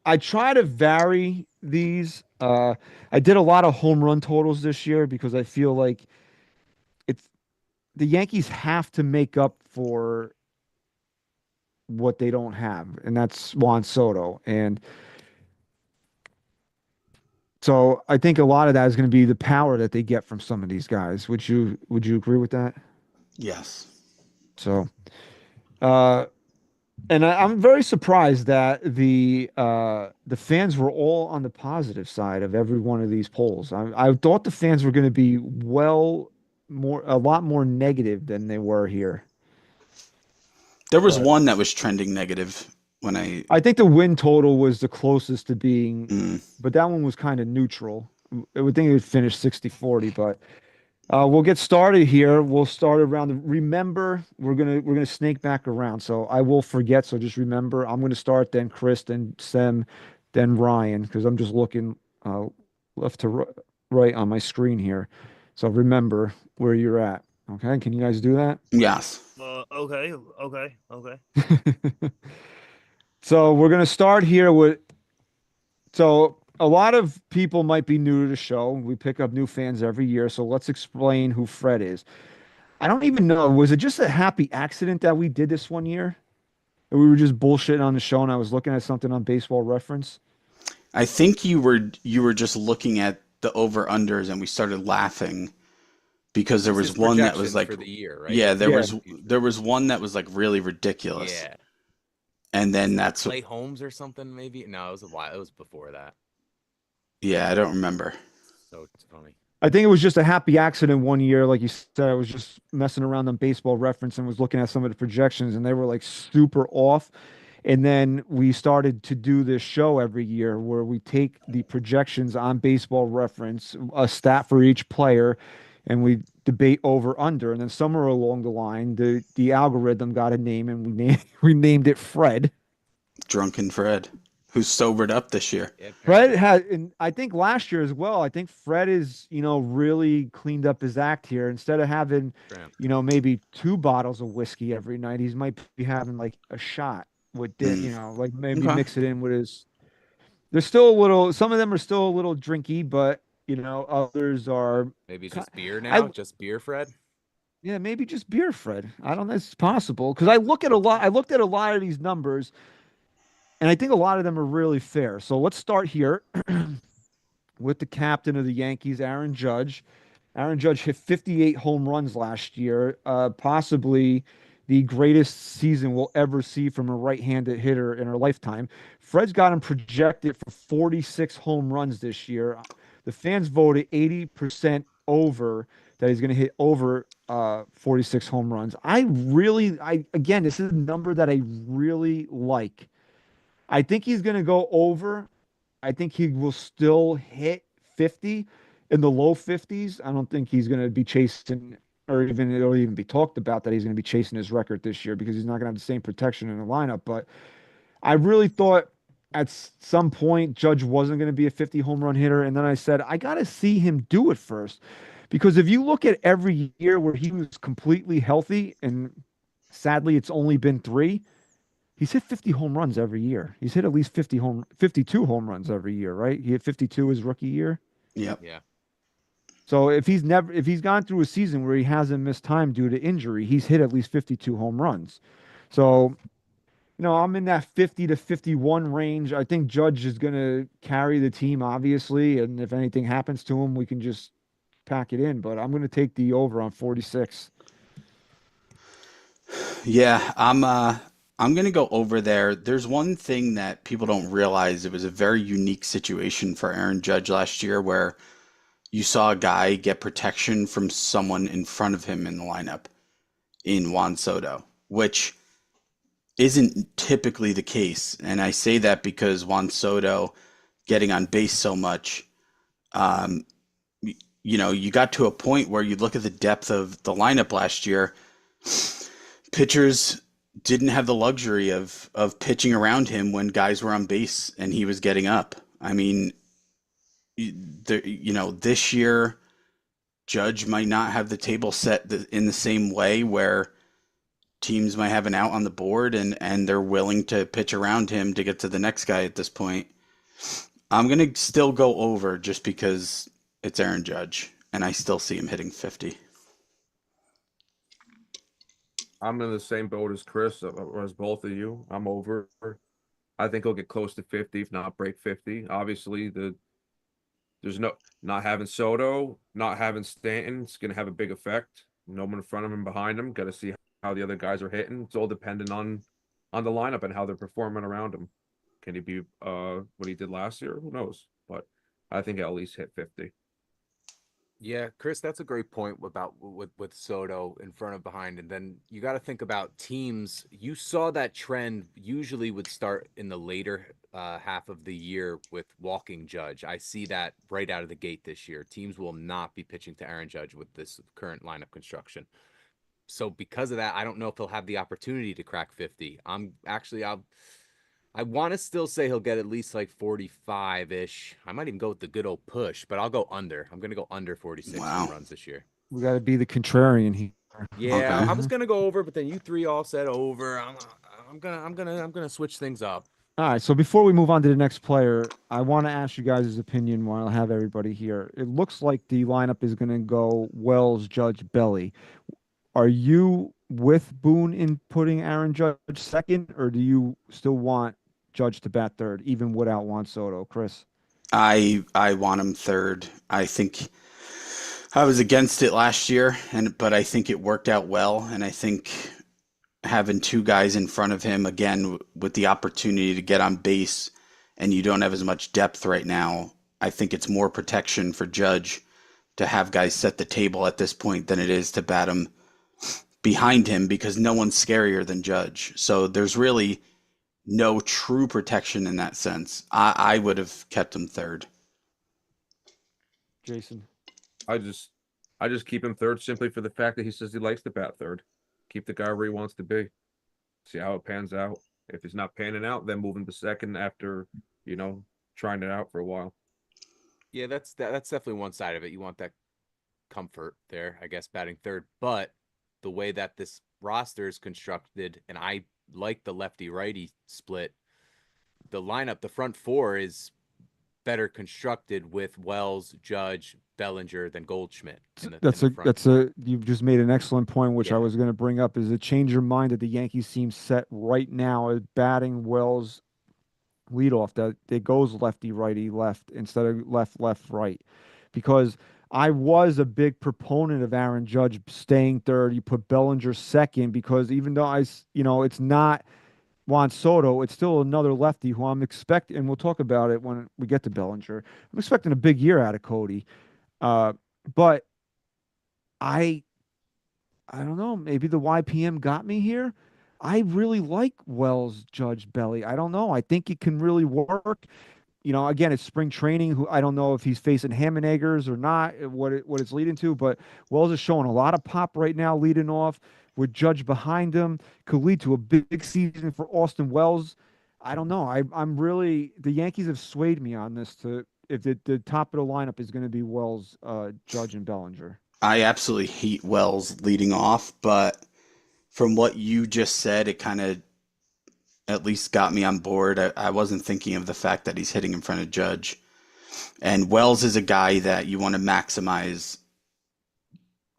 I try to vary these. I did a lot of home run totals this year because I feel like the Yankees have to make up for what they don't have, and that's Juan Soto. And so I think a lot of that is going to be the power that they get from some of these guys. Would you agree with that? Yes. So, uh, and I'm very surprised that the fans were all on the positive side of every one of these polls. I thought the fans were going to be a lot more negative than they were here. There was But one that was trending negative when I think the win total was the closest to being, Mm. but that one was kind of neutral. I would think it would finish 60-40, but we'll get started here. We'll start around remember, we're gonna snake back around. So I will forget. So just remember, I'm gonna start, then Chris, then Sem, then Ryan, because I'm just looking left to right on my screen here. So remember where you're at. Okay, can you guys do that? Yes. Okay. So we're gonna start here with. So a lot of people might be new to the show. We pick up new fans every year. So let's explain who Fred is. I don't even know. Was it just a happy accident that we did this one year? And we were just bullshitting on the show and I was looking at something on Baseball Reference. I think you were just looking at the over unders and we started laughing because there It's was his one that was projection like for the year, right? yeah, there Yeah. was one that was like really ridiculous. Yeah. And then that's Clay Holmes or something, maybe? No, it was a while. It was before that. yeah, I don't remember. So it's funny. I think it was just a happy accident one year. Like you said, I was just messing around on Baseball Reference and was looking at some of the projections and they were like super off. And then we started to do this show every year where we take the projections on Baseball Reference, a stat for each player, and we debate over under. And then somewhere along the line, the algorithm got a name and we named it Fred. Drunken Fred, who's sobered up this year. Yeah, Fred had, and I think last year as well. I think Fred is, really cleaned up his act here. Instead of having, Shrimp. maybe 2 bottles of whiskey every night, he's might be having like a shot with, like maybe Okay. mix it in with his. There's still a little. Some of them are still a little drinky, but others are. Maybe it's Ki- just beer I- now. Just beer, Fred. Yeah, maybe just beer, Fred. I don't know. It's possible because I look at a lot. I looked at a lot of these numbers. And I think a lot of them are really fair. So let's start here with the captain of the Yankees, Aaron Judge. Aaron Judge hit 58 home runs last year, possibly the greatest season we'll ever see from a right-handed hitter in our lifetime. Fred's got him projected for 46 home runs this year. The fans voted 80% over that he's going to hit over 46 home runs. Again, this is a number that I really like. I think he's going to go over. I think he will still hit 50 in the low 50s. I don't think he's going to be chasing, or it'll even be talked about that he's going to be chasing his record this year because he's not going to have the same protection in the lineup. But I really thought at some point Judge wasn't going to be a 50 home run hitter. And then I said, I got to see him do it first. Because if you look at every year where he was completely healthy, and sadly it's only been 3, he's hit 50 home runs every year. He's hit at least 52 home runs every year, right? He hit 52 his rookie year. Yep. Yeah. So if he's gone through a season where he hasn't missed time due to injury, he's hit at least 52 home runs. So, I'm in that 50 to 51 range. I think Judge is going to carry the team, obviously. And if anything happens to him, we can just pack it in. But I'm going to take the over on 46. Yeah, I'm going to go over there. There's one thing that people don't realize. It was a very unique situation for Aaron Judge last year where you saw a guy get protection from someone in front of him in the lineup in Juan Soto, which isn't typically the case. And I say that because Juan Soto getting on base so much, you got to a point where you look at the depth of the lineup last year, pitchers didn't have the luxury of pitching around him when guys were on base and he was getting up. I mean, this year, Judge might not have the table set in the same way where teams might have an out on the board and they're willing to pitch around him to get to the next guy at this point. I'm going to still go over just because it's Aaron Judge and I still see him hitting 50. I'm in the same boat as Chris, or as both of you. I'm over. I think he'll get close to 50, if not break 50. Obviously, there's not having Soto, not having Stanton. It's going to have a big effect. No one in front of him, behind him. Got to see how the other guys are hitting. It's all dependent on the lineup and how they're performing around him. Can he be what he did last year? Who knows? But I think he'll at least hit 50. Yeah, Chris, that's a great point about with Soto in front of behind, and then you got to think about teams. You saw that trend usually would start in the later half of the year with walking Judge. I see that right out of the gate this year. Teams will not be pitching to Aaron Judge with this current lineup construction. So because of that, I don't know if he'll have the opportunity to crack 50. I want to still say he'll get at least like 45-ish. I might even go with the good old push, but I'll go under. I'm going to go under 46 Wow. runs this year. We got to be the contrarian here. Yeah, Okay. I was going to go over, but then you three all said over. I'm going to switch things up. All right. So before we move on to the next player, I want to ask you guys' opinion while I have everybody here. It looks like the lineup is going to go Wells, Judge, Belly. Are you with Boone in putting Aaron Judge second, or do you still want Judge to bat third, even without Juan Soto? Chris? I want him third. I think I was against it last year, but I think it worked out well, and I think having two guys in front of him again with the opportunity to get on base, and you don't have as much depth right now. I think it's more protection for Judge to have guys set the table at this point than it is to bat him behind him, because no one's scarier than Judge. So there's really no true protection in that sense. I would have kept him third. Jason? I just keep him third simply for the fact that he says he likes to bat third. Keep the guy where he wants to be. See how it pans out. If he's not panning out, then move him to second after, trying it out for a while. Yeah, that's definitely one side of it. You want that comfort there, I guess, batting third. But the way that this roster is constructed, and I like the lefty-righty split, the lineup, the front four is better constructed with Wells, Judge, Bellinger than Goldschmidt. You've just made an excellent point, which I Yeah. was going to bring up. Is it change your mind that the Yankees seem set right now as batting Wells leadoff, that it goes lefty, righty, left instead of left, left, right? Because I was a big proponent of Aaron Judge staying third. You put Bellinger second, because even though it's not Juan Soto, it's still another lefty who I'm expecting, and we'll talk about it when we get to Bellinger. I'm expecting a big year out of Cody. But I don't know, maybe the YPM got me here. I really like Wells, Judge, Belly. I don't know. I think it can really work. Again, it's spring training. Who I don't know if he's facing ham and eggers or not, what it's leading to, but Wells is showing a lot of pop right now, leading off with Judge behind him. Could lead to a big season for Austin Wells. I don't know. I'm really, the Yankees have swayed me on this to, if the top of the lineup is going to be Wells, Judge, and Bellinger. I absolutely hate Wells leading off, but from what you just said, it kind of at least got me on board. I wasn't thinking of the fact that he's hitting in front of Judge. And Wells is a guy that you want to maximize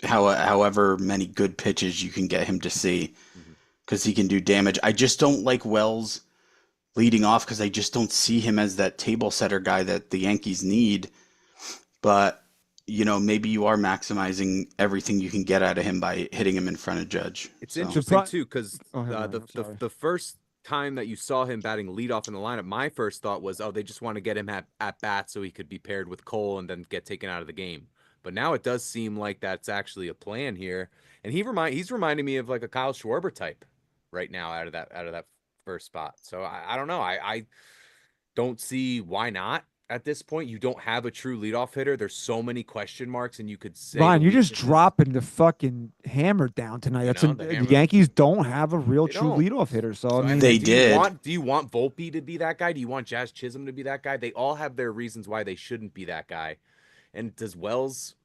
however many good pitches you can get him to see, because he can do damage. I just don't like Wells leading off because I just don't see him as that table setter guy that the Yankees need. But maybe you are maximizing everything you can get out of him by hitting him in front of Judge. It's interesting too, because the first time that you saw him batting leadoff in the lineup, my first thought was, they just want to get him at bat so he could be paired with Cole and then get taken out of the game. But now it does seem like that's actually a plan here, and he's reminding me of like a Kyle Schwarber type right now out of that first spot. So I don't know. I don't see why not. At this point, you don't have a true leadoff hitter. There's so many question marks, and you could say, Ryan, you're just dropping the fucking hammer down tonight. The Yankees don't have a real true leadoff hitter. So I mean, they did. Do you want Volpe to be that guy? Do you want Jazz Chisholm to be that guy? They all have their reasons why they shouldn't be that guy. And does Wells,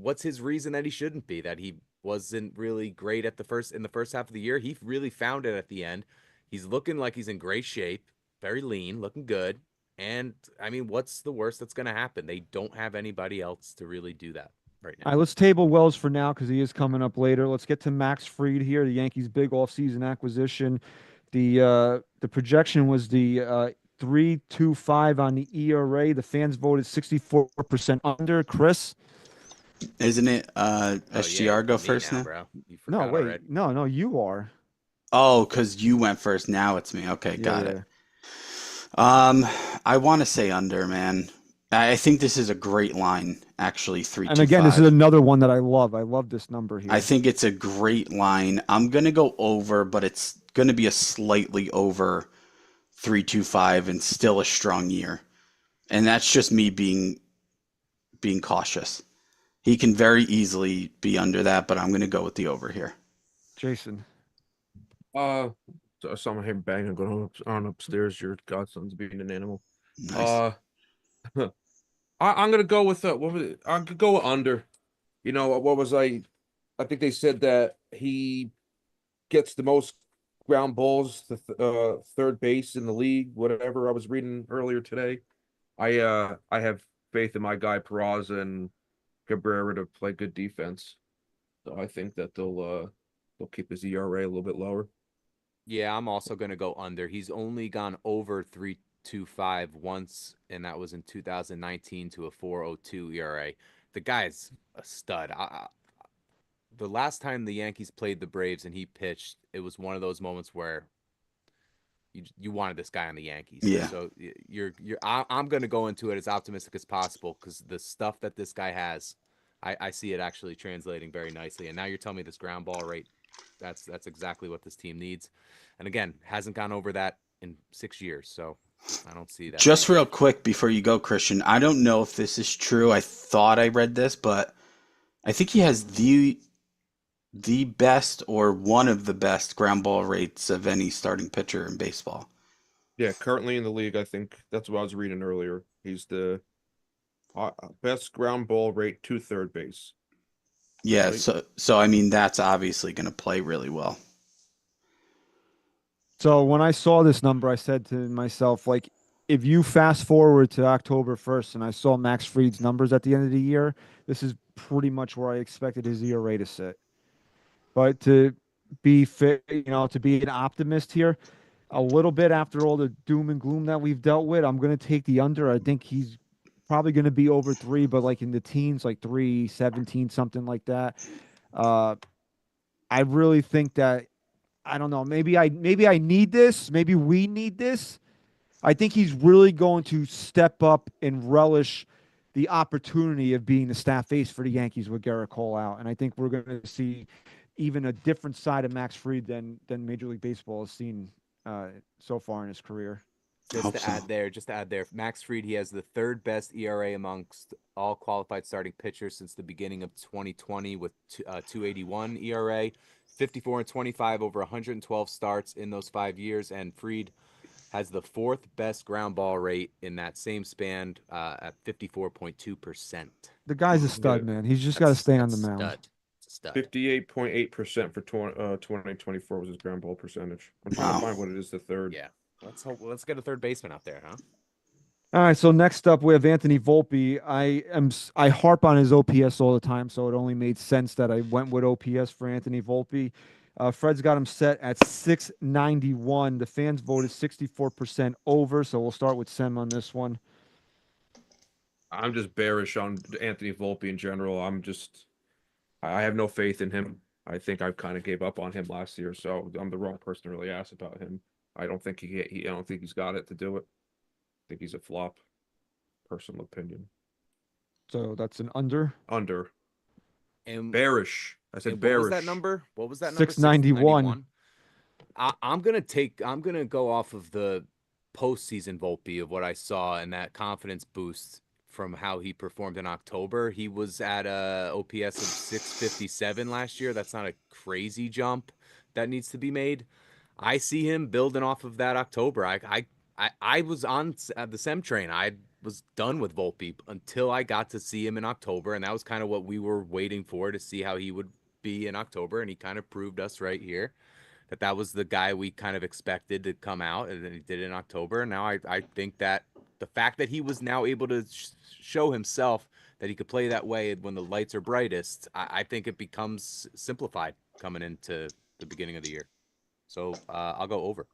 what's his reason that he shouldn't be? That he wasn't really great in the first half of the year. He really found it at the end. He's looking like he's in great shape, very lean, looking good. And I mean, what's the worst that's going to happen? They don't have anybody else to really do that. right All now. right, let's table Wells for now because he is coming up later. Let's get to Max Fried here, the Yankees' big offseason acquisition. The projection was the 3.25 on the ERA. The fans voted 64% under. Chris? Isn't it Oh yeah, SGR go me first now, now? bro. You No, forgot wait. already. No, you are. Oh, because you went first. Now it's me. Okay, got Yeah. it. I want to say under, man. I think this is a great line, actually. And again, this is 3.25. another one that I love. I love this number here. I think it's a great line. I'm gonna go over, but it's gonna be a slightly over 3.25 and still a strong year. And that's just me being cautious. He can very easily be under that, but I'm gonna go with the over here. Jason. So I saw my hair banging going on upstairs. Your godson's being an animal. Nice. I'm gonna go with what was it? I'm gonna go under. You know what was I? I think they said that he gets the most ground balls to third base in the league. Whatever I was reading earlier today. I have faith in my guy Peraza and Cabrera to play good defense. So I think that they'll keep his ERA a little bit lower. Yeah, I'm also gonna go under. He's only gone over 3.25 once, and that was in 2019 to a 4.02 ERA. The guy's a stud. The last time the Yankees played the Braves and he pitched, it was one of those moments where you wanted this guy on the Yankees. Yeah. So I'm gonna go into it as optimistic as possible because the stuff that this guy has, I see it actually translating very nicely. And now you're telling me this ground ball rate, that's exactly what this team needs. And again, hasn't gone over that in 6 years, so I don't see that. Just real quick before you go, Christian, I don't know if this is true. I thought I read this, but I think he has the best or one of the best ground ball rates of any starting pitcher in baseball. Yeah, currently in the league, I think that's what I was reading earlier. He's the best ground ball rate to third base. Yeah, Right. so I mean that's obviously going to play really well. So when I saw this number, I said to myself, like, if you fast forward to October 1st and I saw Max Fried's numbers at the end of the year, this is pretty much where I expected his ERA to sit. But to be fit, to be an optimist here, a little bit after all the doom and gloom that we've dealt with, I'm going to take the under. I think he's probably going to be over 3, but like in the teens, like 3.17, something like that. I really think that, I don't know, maybe I need this. Maybe we need this. I think he's really going to step up and relish the opportunity of being the staff ace for the Yankees with Gerrit Cole out. And I think we're going to see even a different side of Max Fried than Major League Baseball has seen so far in his career. Just to add there, Max Fried, he has the third best ERA amongst all qualified starting pitchers since the beginning of 2020 with 2.81 ERA, 54 and 25 over 112 starts in those 5 years, and Fried has the fourth best ground ball rate in that same span at 54.2%. The guy's a stud, man. He's just got to stay on the mound. Stud. It's a stud. 58.8% for 2024 was his ground ball percentage. I'm trying to find what it is the third. Yeah. Let's get a third baseman out there, huh? All right, so next up we have Anthony Volpe. I harp on his OPS all the time, so it only made sense that I went with OPS for Anthony Volpe. Fred's got him set at 691. The fans voted 64% over, so we'll start with Sem on this one. I'm just bearish on Anthony Volpe in general. I have no faith in him. I think I kind of gave up on him last year, so I'm the wrong person to really ask about him. I don't think I don't think he's got it to do it. I think he's a flop. Personal opinion. So that's an under. Under. And Bearish. I said and bearish. What was that number? What was that number? 691. I'm gonna go off of the postseason Volpe of what I saw and that confidence boost from how he performed in October. He was at a OPS of 657 last year. That's not a crazy jump that needs to be made. I see him building off of that October. I was on the Sem train. I was done with Volpe until I got to see him in October, and that was kind of what we were waiting for, to see how he would be in October, and he kind of proved us right here that was the guy we kind of expected to come out, and then he did it in October. Now I think that the fact that he was now able to show himself that he could play that way when the lights are brightest, I think it becomes simplified coming into the beginning of the year. So I'll go over.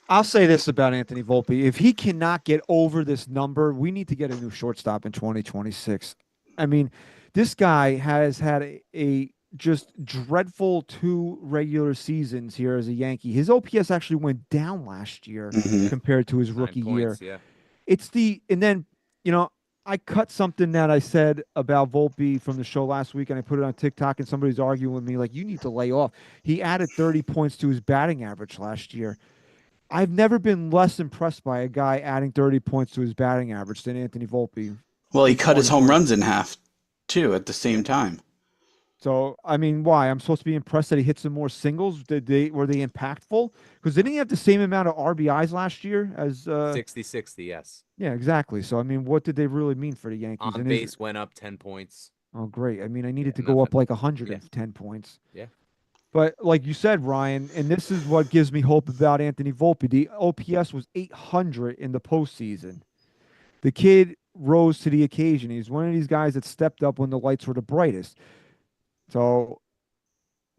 I'll say this about Anthony Volpe. If he cannot get over this number, we need to get a new shortstop in 2026. I mean, this guy has had a just dreadful 2 regular seasons here as a Yankee. His OPS actually went down last year compared to his 9 rookie points, year. yeah. It's and then, I cut something that I said about Volpe from the show last week, and I put it on TikTok, and somebody's arguing with me like, you need to lay off. He added 30 points to his batting average last year. I've never been less impressed by a guy adding 30 points to his batting average than Anthony Volpe. Well, he cut his home runs in half, too, at the same time. So, I mean, why? I'm supposed to be impressed that he hit some more singles. Were they impactful? Because didn't he have the same amount of RBIs last year as 60-60, yes. Yeah, exactly. So, I mean, what did they really mean for the Yankees? On base went up 10 points. Oh, great. I mean, I needed to nothing. go up like 110 points. Yeah. But like you said, Ryan, and this is what gives me hope about Anthony Volpe. The OPS was 800 in the postseason. The kid rose to the occasion. He's one of these guys that stepped up when the lights were the brightest. So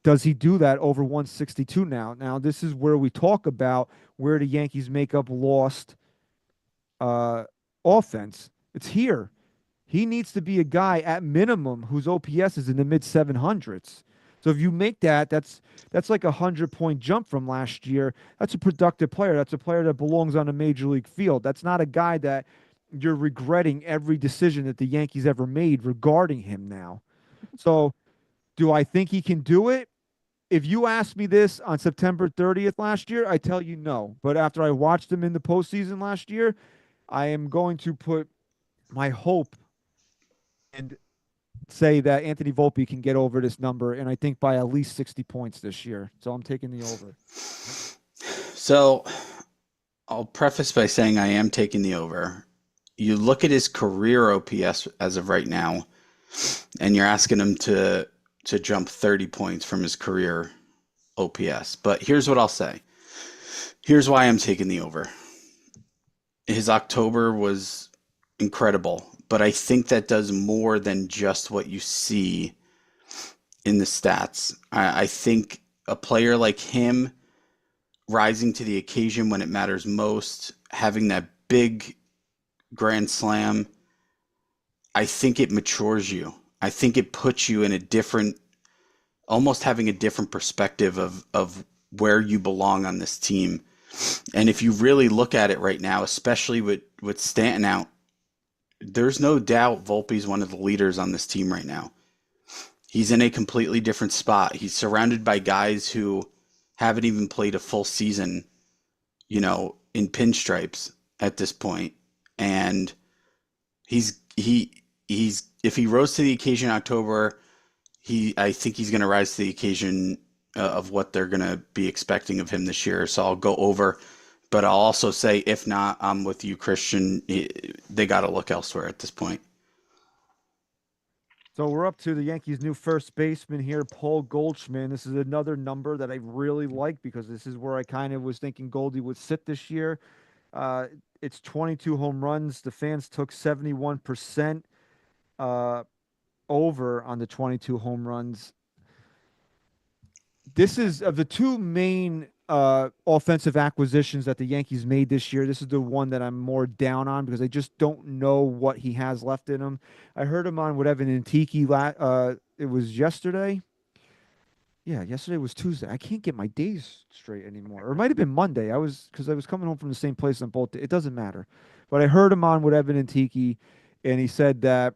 does he do that over 162 now? Now, this is where we talk about where the Yankees make up lost offense. It's here. He needs to be a guy at minimum whose OPS is in the mid 700s. So if you make that's like a 100-point jump from last year. That's a productive player. That's a player that belongs on a major league field. That's not a guy that you're regretting every decision that the Yankees ever made regarding him now. So do I think he can do it? If you asked me this on September 30th last year, I tell you no. But after I watched him in the postseason last year, I am going to put my hope and say that Anthony Volpe can get over this number, and I think by at least 60 points this year. So I'm taking the over. So I'll preface by saying I am taking the over. You look at his career OPS as of right now, and you're asking him to jump 30 points from his career OPS. But here's what I'll say. Here's why I'm taking the over. His October was incredible, but I think that does more than just what you see in the stats. I think a player like him rising to the occasion when it matters most, having that big grand slam, I think it matures you. I think it puts you in a different, almost having a different perspective of where you belong on this team. And if you really look at it right now, especially with Stanton out, there's no doubt Volpe's one of the leaders on this team right now. He's in a completely different spot. He's surrounded by guys who haven't even played a full season, in pinstripes at this point. And he's if he rose to the occasion in October, I think he's going to rise to the occasion of what they're going to be expecting of him this year. So I'll go over. But I'll also say, if not, I'm with you, Christian. They got to look elsewhere at this point. So we're up to the Yankees' new first baseman here, Paul Goldschmidt. This is another number that I really like because this is where I kind of was thinking Goldie would sit this year. It's 22 home runs. The fans took 71% over on the 22 home runs. This is of the two main offensive acquisitions that the Yankees made this year. This is the one that I'm more down on because I just don't know what he has left in him. I heard him on with Evan and Tiki. It was yesterday. Yeah, yesterday was Tuesday. I can't get my days straight anymore. Or it might have been Monday. Because I was coming home from the same place on both. It doesn't matter. But I heard him on with Evan and Tiki, and he said that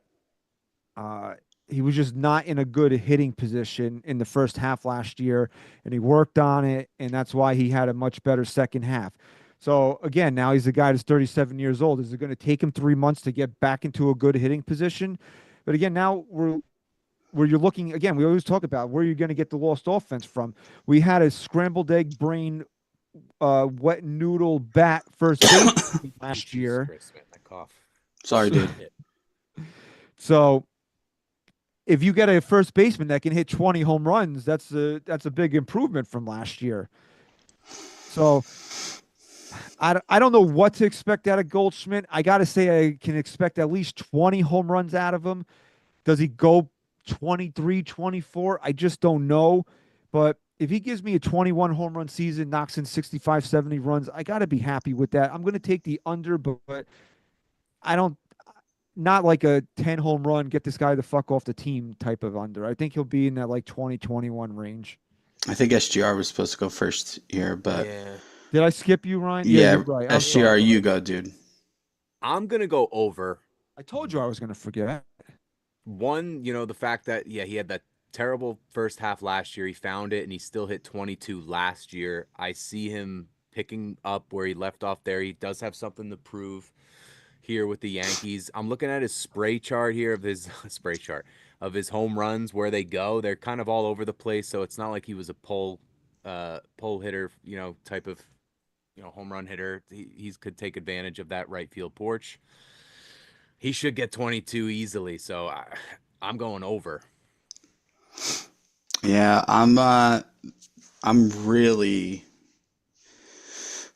he was just not in a good hitting position in the first half last year, and he worked on it, and that's why he had a much better second half. So, again, now he's a guy that's 37 years old. Is it going to take him 3 months to get back into a good hitting position? But, again, now where you're looking, again, we always talk about where you're going to get the lost offense from. We had a scrambled egg brain, wet noodle bat first base last year. Christ, man, that cough. Sorry, dude. So if you get a first baseman that can hit 20 home runs, that's a big improvement from last year. So I don't know what to expect out of Goldschmidt. I got to say I can expect at least 20 home runs out of him. Does he go 23, 24? I just don't know. But if he gives me a 21 home run season, knocks in 65, 70 runs, I got to be happy with that. I'm going to take the under, but I don't, not like a 10 home run, get this guy the fuck off the team type of under. I think he'll be in that like 20, 21 range. I think SGR was supposed to go first here, but Yeah. Did I skip you, Ryan? yeah, you're right. I'm SGR, sorry. you go, dude. I'm gonna go over. I told you I was going to forget. One, the fact that he had that terrible first half last year. He found it and he still hit 22 last year. I see him picking up where he left off there. He does have something to prove here with the Yankees. I'm looking at his spray chart here of his home runs, where they go. They're kind of all over the place, so it's not like he was a pole hitter, type of home run hitter. He could take advantage of that right field porch. He should get 22 easily, so I'm going over. Yeah, I'm really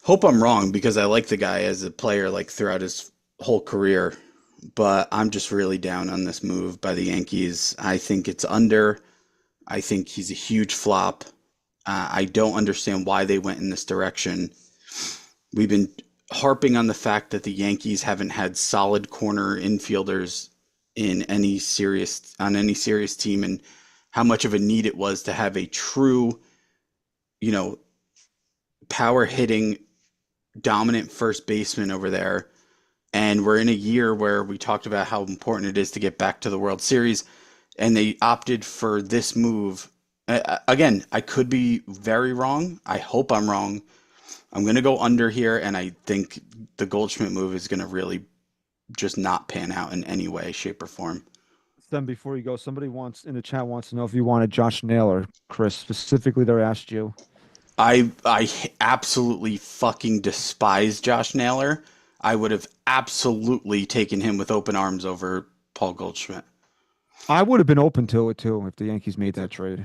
hope I'm wrong because I like the guy as a player like throughout his whole career, but I'm just really down on this move by the Yankees. I think it's under. I think he's a huge flop. I don't understand why they went in this direction. We've been harping on the fact that the Yankees haven't had solid corner infielders in any serious team, and how much of a need it was to have a true, power hitting dominant first baseman over there. And we're in a year where we talked about how important it is to get back to the World Series, and they opted for this move. Again, I could be very wrong. I hope I'm wrong. I'm going to go under here, and I think the Goldschmidt move is going to really just not pan out in any way, shape, or form. Then before you go, somebody in the chat wants to know if you wanted Josh Naylor, Chris. Specifically, they asked you. I absolutely fucking despise Josh Naylor. I would have absolutely taken him with open arms over Paul Goldschmidt. I would have been open to it too if the Yankees made that trade.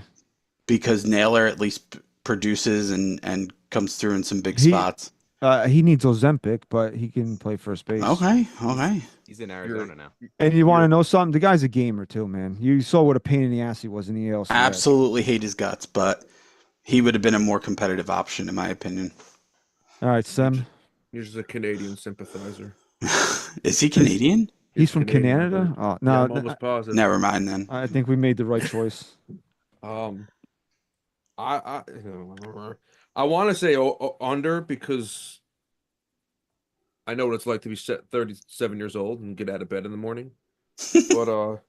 Because Naylor at least produces and comes through in some big spots. He needs Ozempic, but he can play first base. Okay. He's in Arizona now. And you want to know something? The guy's a gamer too, man. You saw what a pain in the ass he was in the ALCS. Absolutely hate his guts, but he would have been a more competitive option, in my opinion. All right, Sam. You're just a Canadian sympathizer. Is he Canadian? He's from Canadian, Canada? but- Oh, Yeah, no. I'm almost positive. Never mind then. I think we made the right choice. I want to say under because I know what it's like to be 37 years old and get out of bed in the morning. But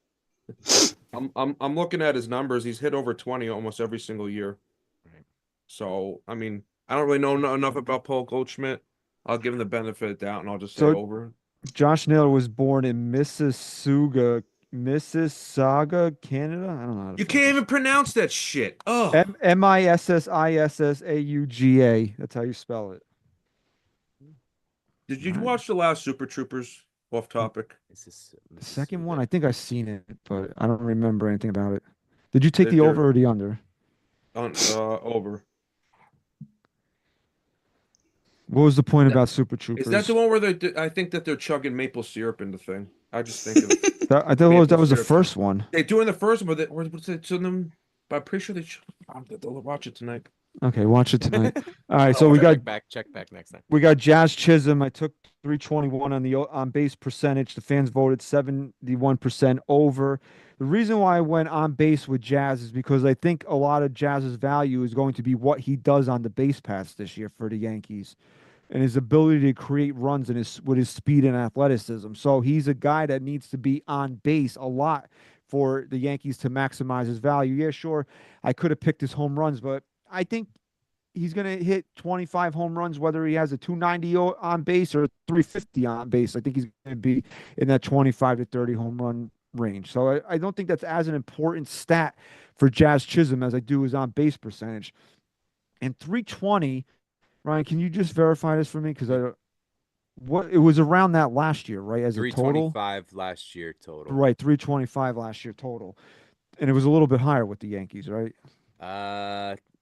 I'm looking at his numbers. He's hit over 20 almost every single year. Right. So I mean, I don't really know enough about Paul Goldschmidt. I'll give him the benefit of the doubt, and I'll just say over. Josh Naylor was born in Mississauga, Canada. I don't know. How to You can't even pronounce that shit. Oh, Mississauga. That's how you spell it. did you watch the last Super Troopers? Off topic. The second one, I think I've seen it, but I don't remember anything about it. Did you take the They're- over or the under? Over. What was the point about Super Troopers? Is that the one where I think that they're chugging maple syrup in the thing? I just think of it. I thought that was the first one. They do in the first one, but what's it to them? But I'm pretty sure they'll watch it tonight. Okay, watch it tonight. All right, so we got check back next time. we got Jazz Chisholm. I took 321 on the on base percentage. The fans voted 71% over. The reason why I went on base with Jazz is because I think a lot of Jazz's value is going to be what he does on the base paths this year for the Yankees, and his ability to create runs and with his speed and athleticism. So he's a guy that needs to be on base a lot for the Yankees to maximize his value. Yeah, sure, I could have picked his home runs, but I think he's going to hit 25 home runs, whether he has a 290 on base or a 350 on base. I think he's going to be in that 25 to 30 home run range. So I don't think that's as an important stat for Jazz Chisholm as I do his on base percentage. And 320, Ryan, can you just verify this for me? Because it was around that last year, right? As a total, 325 last year total. right? 325 last year total, and it was a little bit higher with the Yankees, right?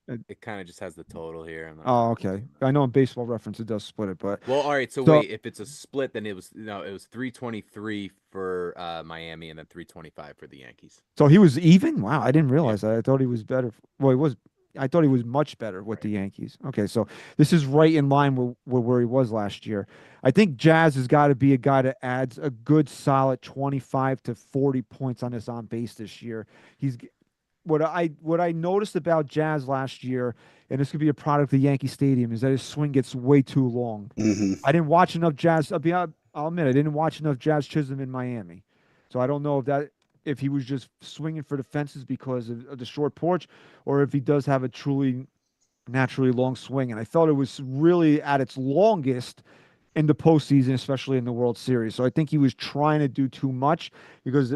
It kind of just has the total here. Oh, okay. I know in Baseball Reference it does split it, but Well, all right. So, wait, if it's a split, then it was 323 for Miami and then 325 for the Yankees. so he was even. Wow, I didn't Yeah. realize that. I thought he was better. Well, he was. I thought he was much better with the Yankees. Okay, so this is right in line with where he was last year. I think Jazz has got to be a guy that adds a good solid 25 to 40 points on his on base this year. He's what I noticed about Jazz last year, and this could be a product of the Yankee Stadium, is that his swing gets way too long. I didn't watch enough Jazz. I'll admit I didn't watch enough Jazz Chisholm in Miami, so I don't know if he was just swinging for the fences because of the short porch, or if he does have a truly naturally long swing. And I felt it was really at its longest in the postseason, especially in the World Series. So I think he was trying to do too much because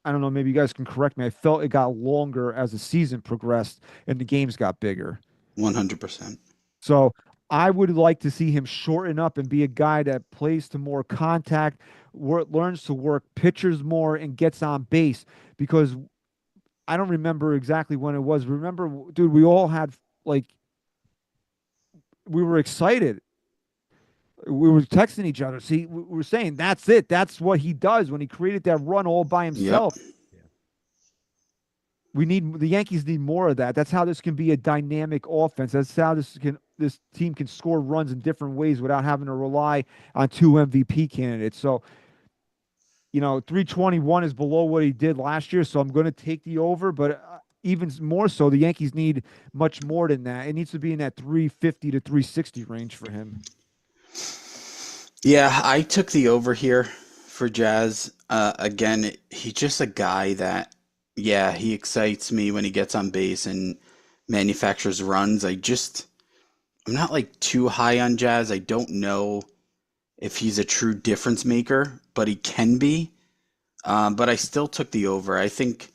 I don't know, maybe you guys can correct me. I felt it got longer as the season progressed and the games got bigger. 100%. So I would like to see him shorten up and be a guy that plays to more contact, learns to work pitchers more, and gets on base. Because I don't remember exactly when it was. Remember, dude, we all had we were excited. We were texting each other. See, we were saying that's it. That's what he does when he created that run all by himself. Yep. The Yankees need more of that. That's how this can be a dynamic offense. That's how this team can score runs in different ways without having to rely on 2 MVP candidates. So, 321 is below what he did last year. So I'm going to take the over, but even more so, the Yankees need much more than that. It needs to be in that 350 to 360 range for him. Yeah, I took the over here for Jazz. Again, he's just a guy that, yeah, he excites me when he gets on base and manufactures runs. I'm not too high on Jazz. I don't know if he's a true difference maker, but he can be. But I still took the over. I think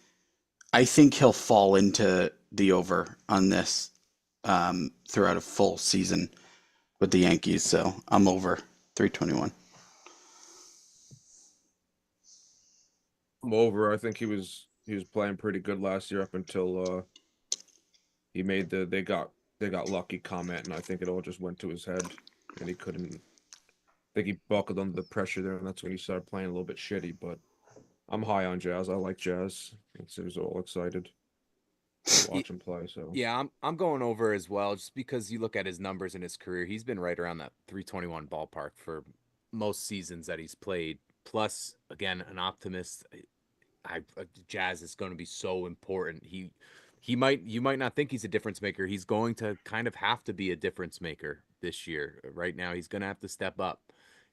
he'll fall into the over on this throughout a full season with the Yankees. So I'm over 321. I'm over. I think he was playing pretty good last year up until he made they got lucky comment, and I think it all just went to his head, and he couldn't. I think he buckled under the pressure there, and that's when he started playing a little bit shitty. But I'm high on Jazz. I like Jazz. He was all excited to watch him play. So yeah, I'm going over as well, just because you look at his numbers in his career. He's been right around that 321 ballpark for most seasons that he's played. Plus, again, an optimist. Jazz is going to be so important. You might not think he's a difference maker. He's going to kind of have to be a difference maker this year. Right now, he's going to have to step up,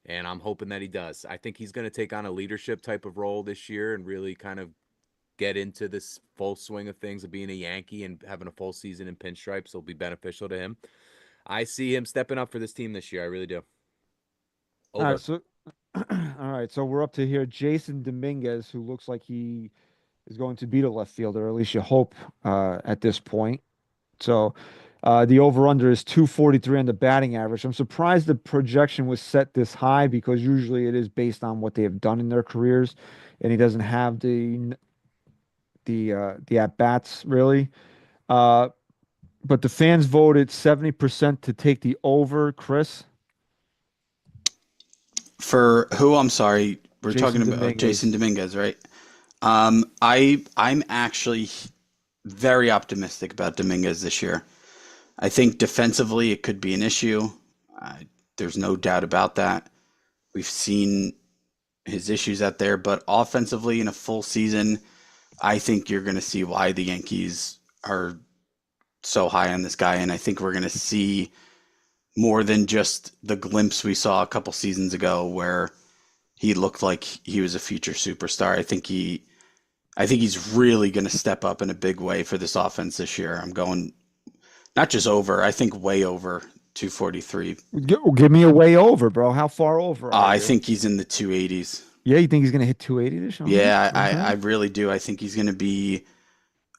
and I'm hoping that he does. I think he's going to take on a leadership type of role this year and really kind of get into this full swing of things of being a Yankee and having a full season in pinstripes will be beneficial to him. I see him stepping up for this team this year. I really do. Over. All right, so we're up to here. Jason Dominguez, who looks like he is going to be the left fielder, or at least you hope at this point. So the over-under is 243 on the batting average. I'm surprised the projection was set this high because usually it is based on what they have done in their careers, and he doesn't have the at-bats really. But the fans voted 70% to take the over, Chris. For who? I'm sorry. We're Jason talking about Dominguez. Jason Dominguez, right? I'm actually very optimistic about Dominguez this year. I think defensively it could be an issue. There's no doubt about that. We've seen his issues out there, but offensively in a full season, I think you're going to see why the Yankees are so high on this guy, and I think we're going to see more than just the glimpse we saw a couple seasons ago where he looked like he was a future superstar. I think he's really going to step up in a big way for this offense this year. I'm going not just over, I think way over 243. Give me a way over, bro. How far over? I think he's in the 280s. Yeah, you think he's going to hit 280 this year? Yeah, I really do. I think he's going to be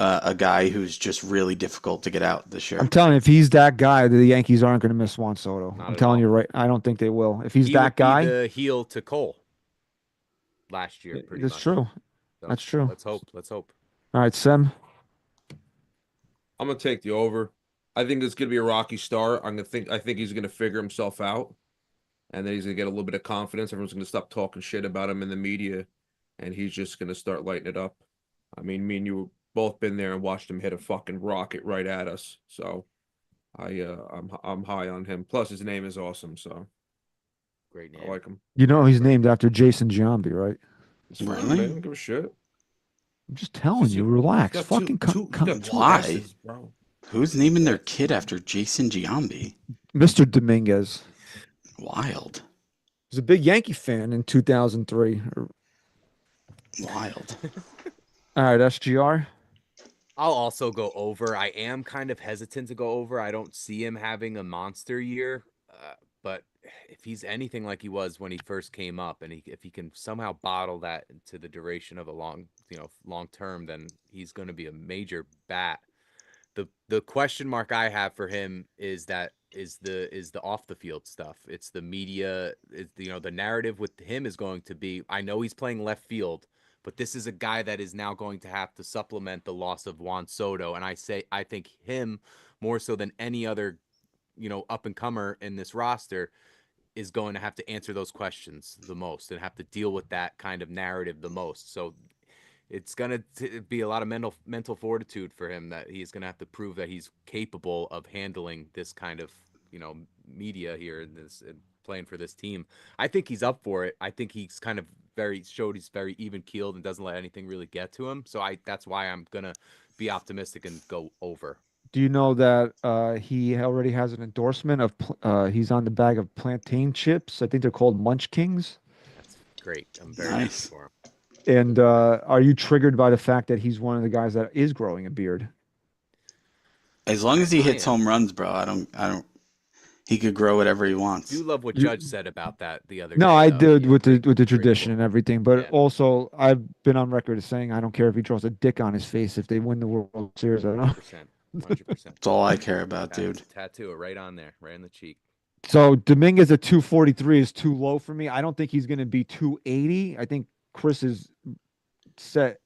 a guy who's just really difficult to get out this year. I'm telling you, if he's that guy, the Yankees aren't going to miss Juan Soto. I'm telling you right. I don't think they will. If he's that guy, the heel to Cole last year. Pretty that's much. true. So, that's true. Let's hope. All right, Sam. I'm gonna take the over. I think it's gonna be a rocky start. I think he's gonna figure himself out, and then he's gonna get a little bit of confidence. Everyone's gonna stop talking shit about him in the media, and he's just gonna start lighting it up. I mean, me and you both been there and watched him hit a fucking rocket right at us. So I'm high on him. Plus his name is awesome, so Great name. I like him. You know he's named after Jason Giambi, right? It's fine, Really? man. I don't give a shit. I'm just telling you, relax. He's got Fucking he's got two Why? S's, bro. Who's naming their kid after Jason Giambi? Mr. Dominguez. Wild. He was a big Yankee fan in 2003. Wild. All right, SGR. I'll also go over. I am kind of hesitant to go over. I don't see him having a monster year, but if he's anything like he was when he first came up, and if he can somehow bottle that into the duration of a long term, then he's going to be a major bat. The question mark I have for him is the off the field stuff. It's the media. The narrative with him is going to be, I know he's playing left field, but this is a guy that is now going to have to supplement the loss of Juan Soto. And I think him more so than any other, up and comer in this roster is going to have to answer those questions the most and have to deal with that kind of narrative the most. So it's going to be a lot of mental fortitude for him, that he's going to have to prove that he's capable of handling this kind of, media here in this and playing for this team. I think he's up for it. I think he's kind of he's very even keeled and doesn't let anything really get to him. So that's why I'm going to be optimistic and go over. Do you know that he already has an endorsement of he's on the bag of plantain chips? I think they're called Munch Kings. That's great. I'm very Nice. happy for him. And are you triggered by the fact that he's one of the guys that is growing a beard? As long as he hits am. home runs, bro, I don't. He could grow whatever he wants. I do love what You- Judge said about that the other No, day. I though. did He with the agreed. tradition and everything, but Yeah. also I've been on record as saying I don't care if he draws a dick on his face if they win the World Series. I don't know. 100%. 100%. That's all I care about, dude. Tattoo it right on there, right on the cheek. So Dominguez at 243 is too low for me. I don't think he's going to be 280. I think Chris is set.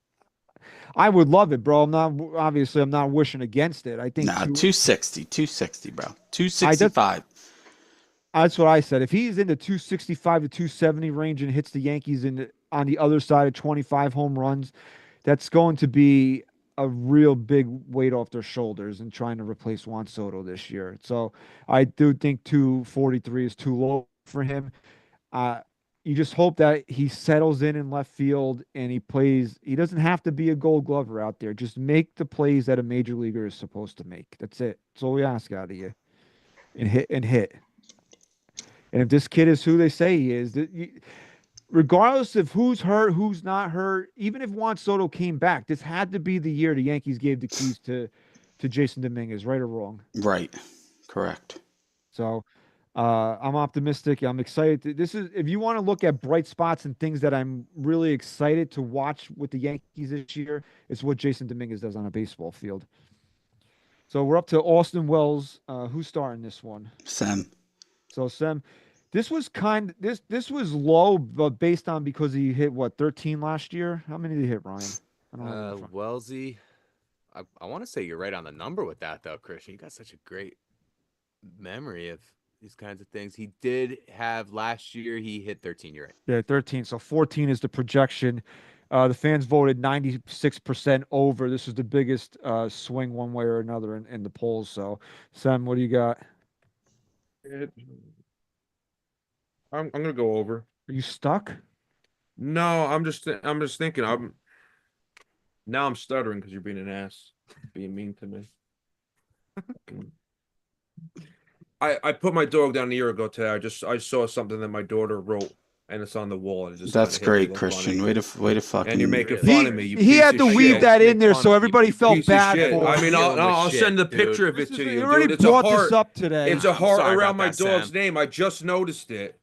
I would love it, bro. I'm not wishing against it. I think Nah, 260, bro. 265. that's what I said. If he's in the 265 to 270 range and hits the Yankees on the other side of 25 home runs, that's going to be a real big weight off their shoulders in trying to replace Juan Soto this year. So I do think 243 is too low for him. You just hope that he settles in left field and he plays. He doesn't have to be a Gold Glover out there. Just make the plays that a major leaguer is supposed to make. That's it. That's all we ask out of you. And hit. And if this kid is who they say he is, regardless of who's hurt, who's not hurt, even if Juan Soto came back, this had to be the year the Yankees gave the keys to Jason Dominguez, right or wrong. Right. Correct. So I'm optimistic. I'm excited. This is, if you want to look at bright spots and things that I'm really excited to watch with the Yankees this year, it's what Jason Dominguez does on a baseball field. So we're up to Austin Wells. Who's starting this one? Sam. So Sam, this was this was low, but based on because he hit 13 last year. How many did he hit, Ryan? I don't know. Wellesley, I want to say you're right on the number with that, though, Christian. You got such a great memory of these kinds of things. He did have last year. He hit 13. You're right. Yeah, 13. So 14 is the projection. The fans voted 96% over. This is the biggest swing one way or another in the polls. So, Sam, what do you got? I'm gonna go over. Are you stuck? No, I'm just thinking. I'm stuttering because you're being an ass, being mean to me. I put my dog down a year ago today. I saw something that my daughter wrote, and it's on the wall. And it just That's kinda hit me great, a little Christian. funny. Way to fucking. And you're making Really? fun of me. You He piece had to of weave shit. that in there Make so fun of everybody you. felt Piece of bad shit. for I him. mean, Dealing with I'll shit, send the dude. picture of it to You you, already dude. It's a brought this heart. up today. It's a I'm heart sorry around about my that, dog's Sam. name. I just noticed it.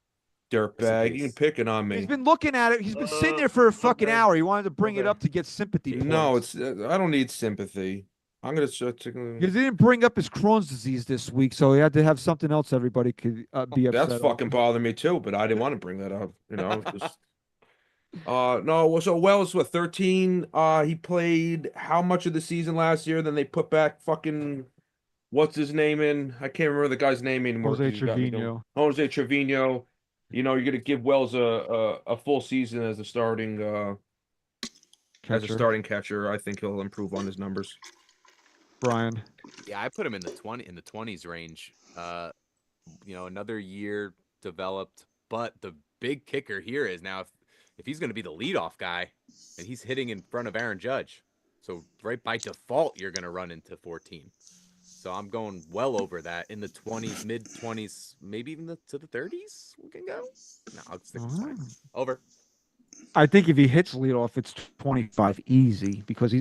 Dirtbag. You can pick it on He's me. been looking at it. He's been sitting there for a fucking okay. hour. He wanted to bring it Okay. up to get sympathy points. No, it's I don't need sympathy. I'm gonna start Because he didn't bring up his Crohn's disease this week, so he had to have something else everybody could be upset That's over. fucking bothering me too, but I didn't want to bring that up. You know, just no. So Wells, what 13? He played how much of the season last year? Then they put back fucking what's his name in? I can't remember the guy's name anymore. Jose 'Cause he's got me going. Trevino. Jose Trevino. You know, you're gonna give Wells a full season as a starting Catcher. catcher. I think he'll improve on his numbers. Brian. Yeah, I put him in the 20s range. Another year developed, but the big kicker here is now if he's going to be the leadoff guy and he's hitting in front of Aaron Judge, so right by default you're going to run into 14. So I'm going well over that in the 20s, mid 20s, maybe even to the 30s. We can go. No, I'll stick with 20. Over. I think if he hits leadoff, it's 25 easy because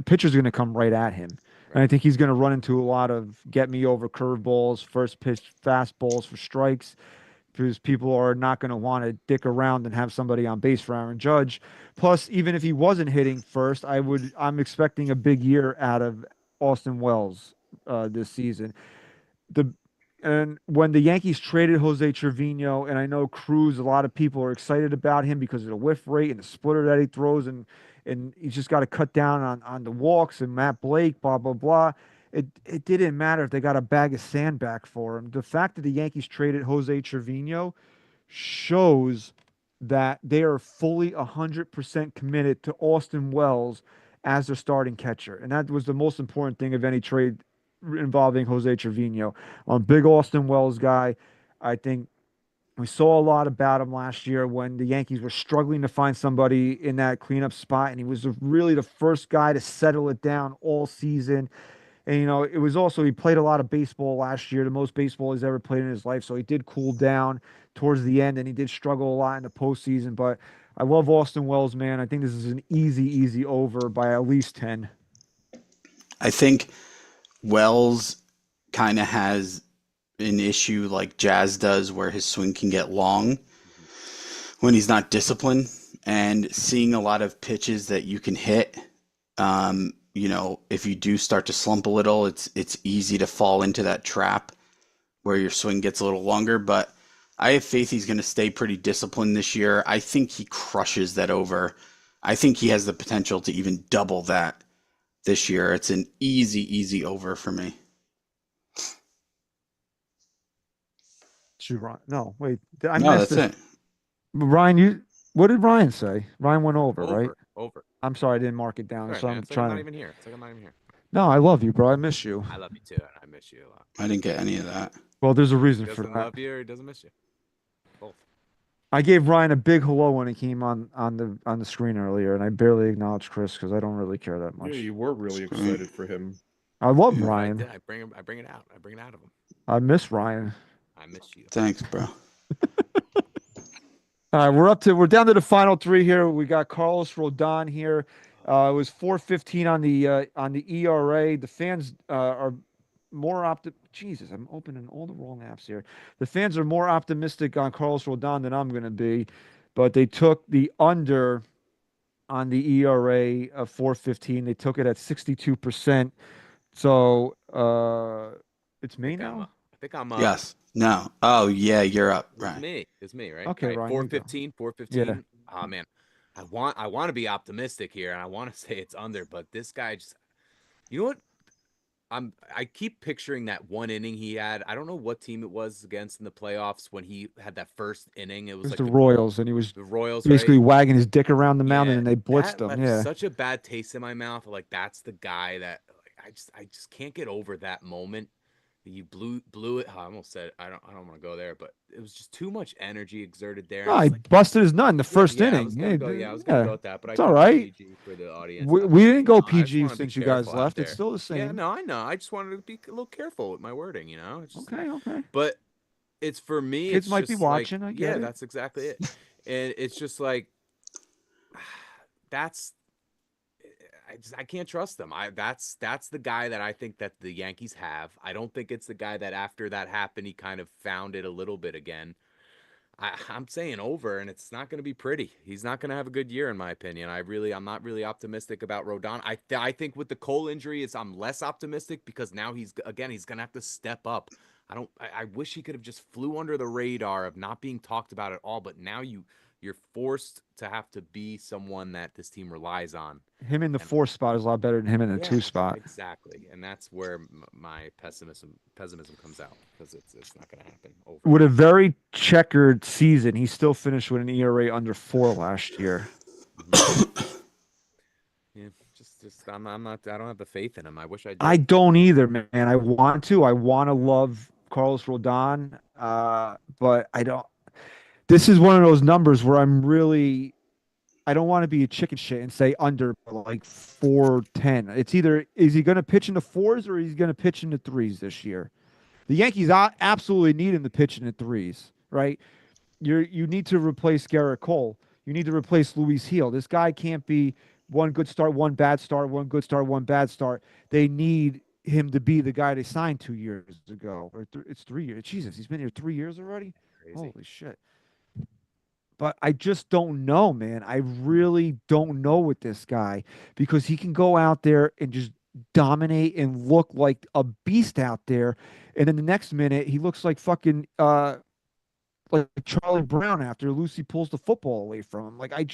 pitcher's going to come right at him. And I think he's going to run into a lot of get me over curveballs, first pitch fastballs for strikes, because people are not going to want to dick around and have somebody on base for Aaron Judge. Plus, even if he wasn't hitting first, I'm expecting a big year out of Austin Wells this season. And when the Yankees traded Jose Trevino, and I know Cruz, a lot of people are excited about him because of the whiff rate and the splitter that he throws, and he's just got to cut down on the walks and Matt Blake, blah, blah, blah. It didn't matter if they got a bag of sand back for him. The fact that the Yankees traded Jose Trevino shows that they are fully 100% committed to Austin Wells as their starting catcher. And that was the most important thing of any trade involving Jose Trevino. Big Austin Wells guy. I think we saw a lot about him last year when the Yankees were struggling to find somebody in that cleanup spot, and he was really the first guy to settle it down all season. And, it was also, he played a lot of baseball last year, the most baseball he's ever played in his life. So he did cool down towards the end, and he did struggle a lot in the postseason. But I love Austin Wells, man. I think this is an easy over by at least 10. I think Wells kind of has an issue like Jazz does where his swing can get long when he's not disciplined, and seeing a lot of pitches that you can hit. If you do start to slump a little, it's easy to fall into that trap where your swing gets a little longer, but I have faith he's going to stay pretty disciplined this year. I think he crushes that over. I think he has the potential to even double that this year. It's an easy over for me. No, wait. I No, missed that's it. it. Ryan, what did Ryan say? Ryan went over, right? Over. I'm sorry, I didn't mark it down. Sorry, So man. I'm It's like I'm trying not to. even here. It's like I'm not even here. No, I love you, bro. I miss you. I love you too, and I miss you a lot. I didn't get any of that. Well, there's a reason He for doesn't that. love you or he doesn't miss you. Both. I gave Ryan a big hello when he came on the screen earlier, and I barely acknowledged Chris because I don't really care that much. Yeah, you were really excited for him. I love I Ryan. did. I bring it out. I bring it out of him. I miss Ryan. I miss you. Thanks, bro. All right, we're down to the final three here. We got Carlos Rodon here. It was 4.15 on the ERA. The fans are more Jesus, I'm opening all the wrong apps here. The fans are more optimistic on Carlos Rodon than I'm going to be, but they took the under on the ERA of 4.15. They took it at 62%. So it's me now. I think I'm Yes. No. Oh, yeah, you're up. Right. It's me, right? Okay, right, Ryan, you go. 4.15, 4.15. Yeah. Oh man, I want to be optimistic here, and I want to say it's under, but this guy just, you know what? I keep picturing that one inning he had. I don't know what team it was against in the playoffs when he had that first inning. It was like the Royals, and he was the Royals, basically right? wagging his dick around the mountain, Yeah, and they blitzed that him. left Yeah. such a bad taste in my mouth. Like that's the guy that I just can't get over that moment. You blew it. I almost said I don't want to go there, but it was just too much energy exerted there. No, he Like, busted his nut in the first I inning. was gonna go. I was gonna go with that, but It's I all kept it right. PG for the audience. We didn't go I just PG wanna be since you guys careful out left. It's there. still the same. Yeah, no, I know. I just wanted to be a little careful with my wording, It's just, Okay. but it's for me. Kids it's might be just like, watching, I get yeah, it. that's exactly it. And it's just like I can't trust them. That's the guy that I think that the Yankees have. I don't think it's the guy that after that happened he kind of found it a little bit again. I'm saying over, and it's not going to be pretty. He's not going to have a good year, in my opinion. I'm not really optimistic about Rodon. I think with the Cole injury, I'm less optimistic because now he's going to have to step up. I wish he could have just flew under the radar of not being talked about at all. But now you're you're forced to have to be someone that this team relies on. Him in the And- 4 spot is a lot better than him in the 2 spot. Exactly, and that's where my pessimism comes out, because it's not going to happen over. With a very checkered season, he still finished with an ERA under 4 last year. Yeah, just I'm not. I don't have the faith in him. I wish I did. I don't either, man. I want to. I want to love Carlos Rodon, but I don't. This is one of those numbers where I don't want to be a chicken shit and say under like 410. It's either is he going to pitch in the 4s or he's going to pitch in the 3s this year. The Yankees absolutely need him to pitch in the 3s, right? You need to replace Gerrit Cole. You need to replace Luis Heel. This guy can't be one good start, one bad start, one good start, one bad start. They need him to be the guy they signed 2 years ago. Or it's 3 years. Jesus, he's been here 3 years already? Crazy. Holy shit. But I just don't know, man. I really don't know with this guy, because he can go out there and just dominate and look like a beast out there. And then the next minute, he looks like fucking like Charlie Brown after Lucy pulls the football away from him. Like, I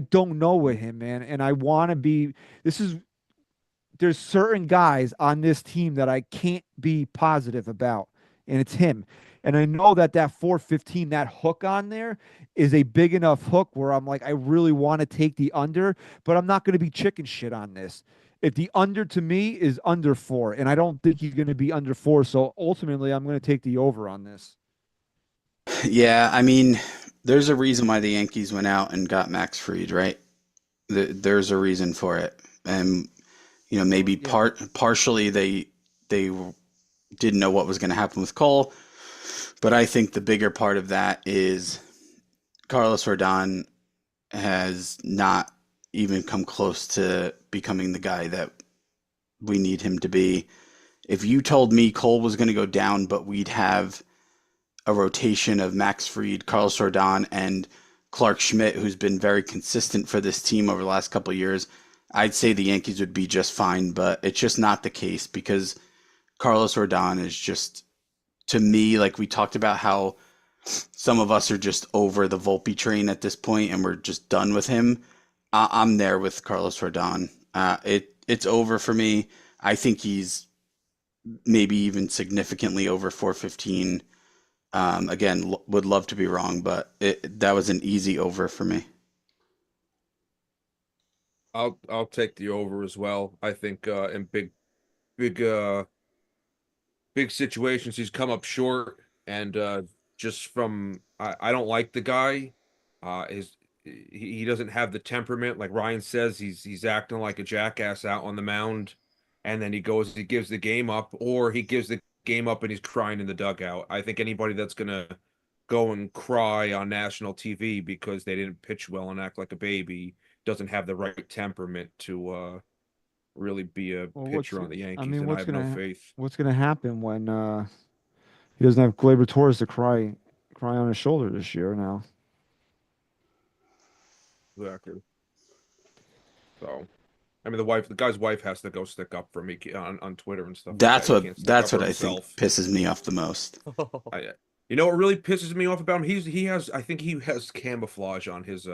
don't know with him, man. And I want to be, there's certain guys on this team that I can't be positive about, and it's him. And I know that 415, that hook on there is a big enough hook where I'm like, I really want to take the under, but I'm not going to be chicken shit on this. If the under to me is under 4, and I don't think he's going to be under 4, so ultimately I'm going to take the over on this. Yeah, I mean, there's a reason why the Yankees went out and got Max Fried, right? There's a reason for it, and maybe partially they didn't know what was going to happen with Cole, but I think the bigger part of that is Carlos Rodon has not even come close to becoming the guy that we need him to be. If you told me Cole was going to go down, but we'd have a rotation of Max Fried, Carlos Rodon, and Clark Schmidt, who's been very consistent for this team over the last couple of years, I'd say the Yankees would be just fine, but it's just not the case, because Carlos Rodon is just, to me, like we talked about how some of us are just over the Volpe train at this point and we're just done with him. I'm there with Carlos Rodon. It's over for me. I think he's maybe even significantly over 415. Again, would love to be wrong, but that was an easy over for me. I'll take the over as well. I think in big situations he's come up short, and just from I don't like the guy. He doesn't have the temperament, like Ryan says. He's acting like a jackass out on the mound, and then he gives the game up, or he gives the game up and he's crying in the dugout. I think anybody that's gonna go and cry on national TV because they didn't pitch well and act like a baby doesn't have the right temperament to really be a pitcher on the Yankees. And I have no faith. What's gonna happen when he doesn't have Gleyber Torres to cry on his shoulder this year now? Exactly. So, I mean, the guy's wife has to go stick up for me on Twitter and stuff. That's like what I think pisses me off the most. You know what really pisses me off about him? I think he has camouflage on his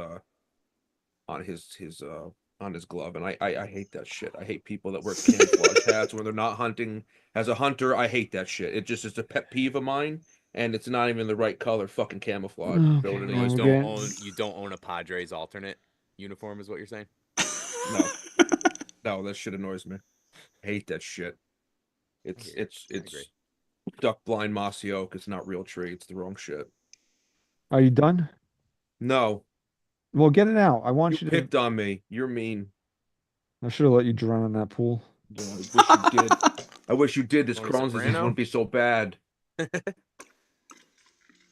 glove, and I hate that shit. I hate people that wear camouflage hats when they're not hunting. As a hunter, I hate that shit. It just is a pet peeve of mine. And it's not even the right color, fucking camouflage. You don't own a Padres alternate uniform, is what you're saying? No, that shit annoys me. I hate that shit. It's duck blind mossy oak. It's not real tree. It's the wrong shit. Are you done? No. Well, get it out. I want you to. Picked on me. You're mean. I should have let you drown in that pool. Yeah, I wish you did. I wish you did. This Crohn's disease wouldn't be so bad.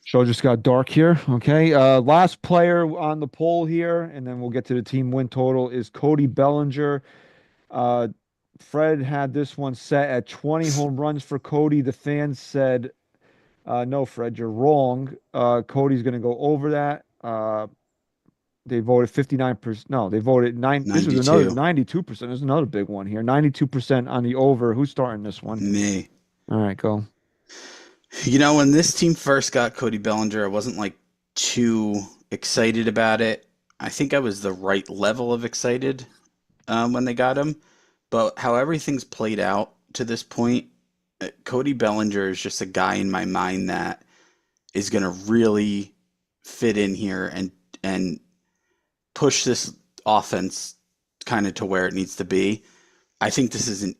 Show just got dark here. Okay. Last player on the poll here, and then we'll get to the team win total, is Cody Bellinger. Fred had this one set at 20 home runs for Cody. The fans said, no, Fred, you're wrong. Cody's going to go over that. They voted 59%. No, they voted 9. This was another 92%. There's another big one here. 92% on the over. Who's starting this one? Me. All right, go. When this team first got Cody Bellinger, I wasn't like too excited about it. I think I was the right level of excited when they got him. But how everything's played out to this point, Cody Bellinger is just a guy in my mind that is going to really fit in here and push this offense kind of to where it needs to be. I think this is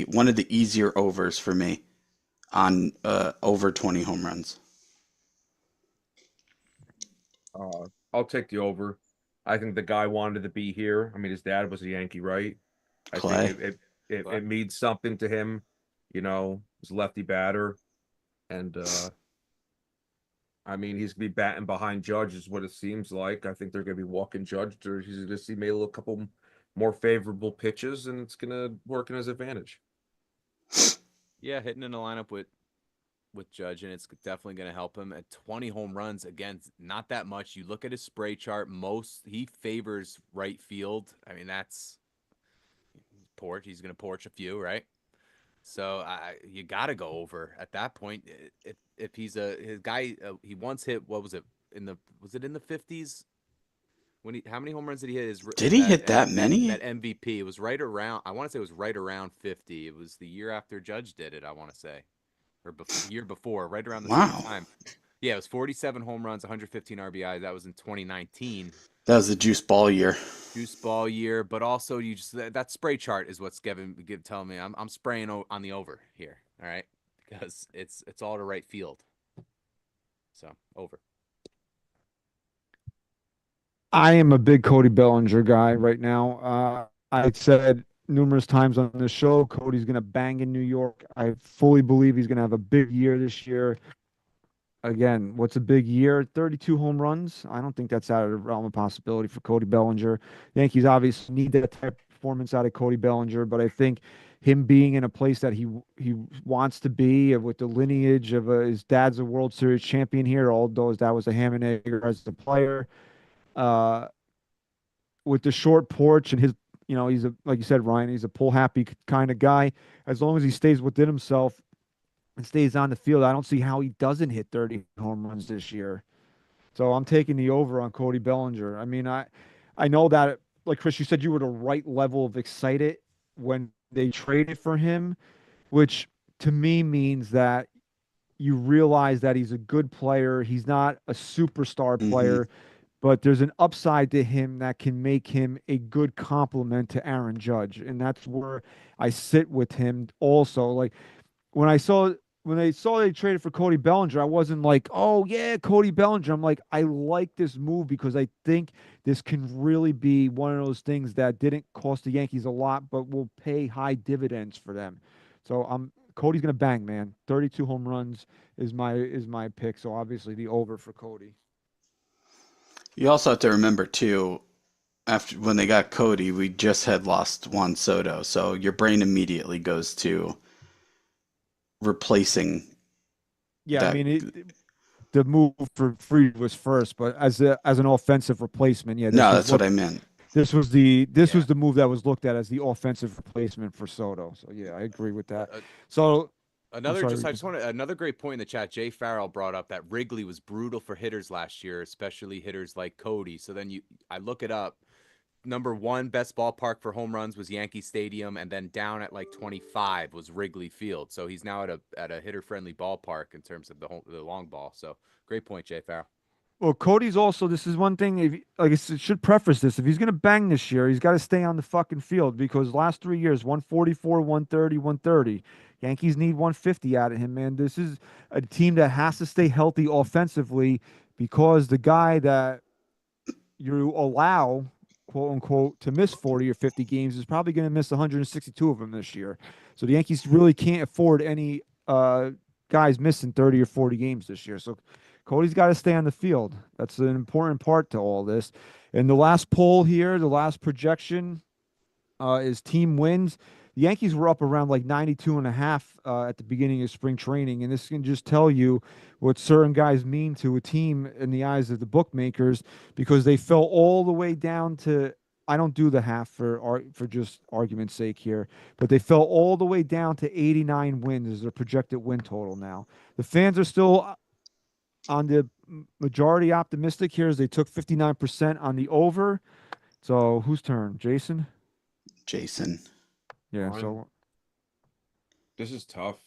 one of the easier overs for me on over 20 home runs. I'll take the over. I think the guy wanted to be here. I mean, his dad was a Yankee, right? I Clay. think it means something to him, his lefty batter. And I mean, he's gonna be batting behind Judge is what it seems like. I think they're gonna be walking Judge, or he's gonna see maybe a couple more favorable pitches, and it's gonna work in his advantage. Yeah, hitting in a lineup with Judge, and it's definitely going to help him. At 20 home runs, again, not that much. You look at his spray chart, he favors right field. I mean, that's porch. He's going to porch a few, right? So you got to go over at that point. If he's his guy, he once hit, what was it in the 50s? How many home runs did he hit? Did he hit that many? That MVP. It was right around. I want to say it was right around 50. It was the year after Judge did it. I want to say, or year before, right around the same time. Yeah, it was 47 home runs, 115 RBIs. That was in 2019. That was the juice ball year. Juice ball year, but also that spray chart is what's telling me I'm spraying on the over here. All right, because it's all to right field. So over. I am a big Cody Bellinger guy right now. I said numerous times on the show, Cody's going to bang in New York. I fully believe he's going to have a big year this year. Again, what's a big year? 32 home runs. I don't think that's out of the realm of possibility for Cody Bellinger. Yankees obviously need that type of performance out of Cody Bellinger, but I think him being in a place that he wants to be with the lineage of his dad's a World Series champion here, although his dad was a ham and egg as a player. With the short porch and his, he's like you said, Ryan, he's a pull happy kind of guy. As long as he stays within himself and stays on the field, I don't see how he doesn't hit 30 home runs this year. So I'm taking the over on Cody Bellinger. I mean, I know that, like Chris, you said you were the right level of excited when they traded for him, which to me means that you realize that he's a good player. He's not a superstar player, but there's an upside to him that can make him a good complement to Aaron Judge. And that's where I sit with him also. Like when they traded for Cody Bellinger, I wasn't like, oh yeah, Cody Bellinger. I'm like, I like this move because I think this can really be one of those things that didn't cost the Yankees a lot, but will pay high dividends for them. So Cody's gonna bang, man. 32 home runs is my pick. So obviously the over for Cody. You also have to remember too, when they got Cody, we just had lost Juan Soto, so your brain immediately goes to replacing. Yeah, I mean, the move for Fried was first, but as an offensive replacement, yeah. No, that's what I meant. This was the move that was looked at as the offensive replacement for Soto. So yeah, I agree with that. So another great point in the chat. Jay Farrell brought up that Wrigley was brutal for hitters last year, especially hitters like Cody. So then I look it up. Number 1 best ballpark for home runs was Yankee Stadium, and then down at like 25 was Wrigley Field. So he's now at a hitter friendly ballpark in terms of the long ball. So great point, Jay Farrell. Well, Cody's also, this is one thing, I should preface this. If he's going to bang this year, he's got to stay on the fucking field because last 3 years, 144, 130, 130. Yankees need 150 out of him, man. This is a team that has to stay healthy offensively because the guy that you allow, quote unquote, to miss 40 or 50 games is probably going to miss 162 of them this year. So the Yankees really can't afford any guys missing 30 or 40 games this year. So Cody's got to stay on the field. That's an important part to all this. And the last poll here, the last projection is team wins. The Yankees were up around like 92.5 at the beginning of spring training. And this can just tell you what certain guys mean to a team in the eyes of the bookmakers because they fell all the way down to, I don't do the half for just argument's sake here, but they fell all the way down to 89 wins as their projected win total now. The fans are still on the majority optimistic here as they took 59% on the over. So whose turn? Jason? Jason. Yeah, Mine. so This is tough.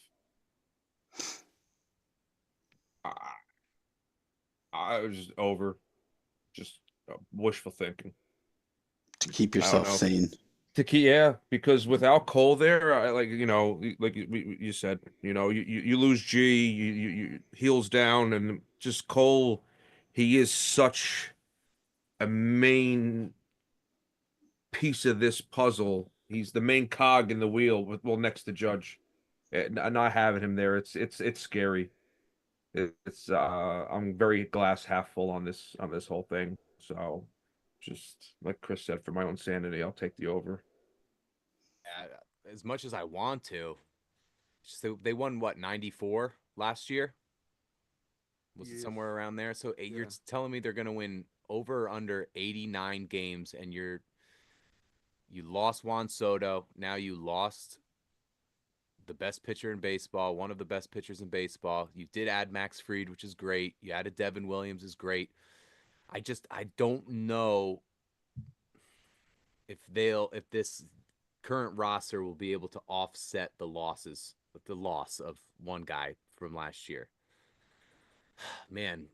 I, I was just over. Just wishful thinking. To keep I don't yourself know. sane. Yeah, because without Cole there, like you said, you lose G, you heels down, and just Cole, he is such a main piece of this puzzle. He's the main cog in the wheel, well, next to Judge, and not having him there, it's scary. It's I'm very glass half full on this whole thing. So, just like Chris said, for my own sanity, I'll take the over. As much as I want to, they won what 94 last year. Was it somewhere around there? So you're telling me they're going to win over or under 89 games, and you lost Juan Soto. Now you lost the best pitcher in baseball, one of the best pitchers in baseball. You did add Max Fried, which is great. You added Devin Williams, is great. I don't know if this current roster will be able to offset the loss of one guy from last year. Man,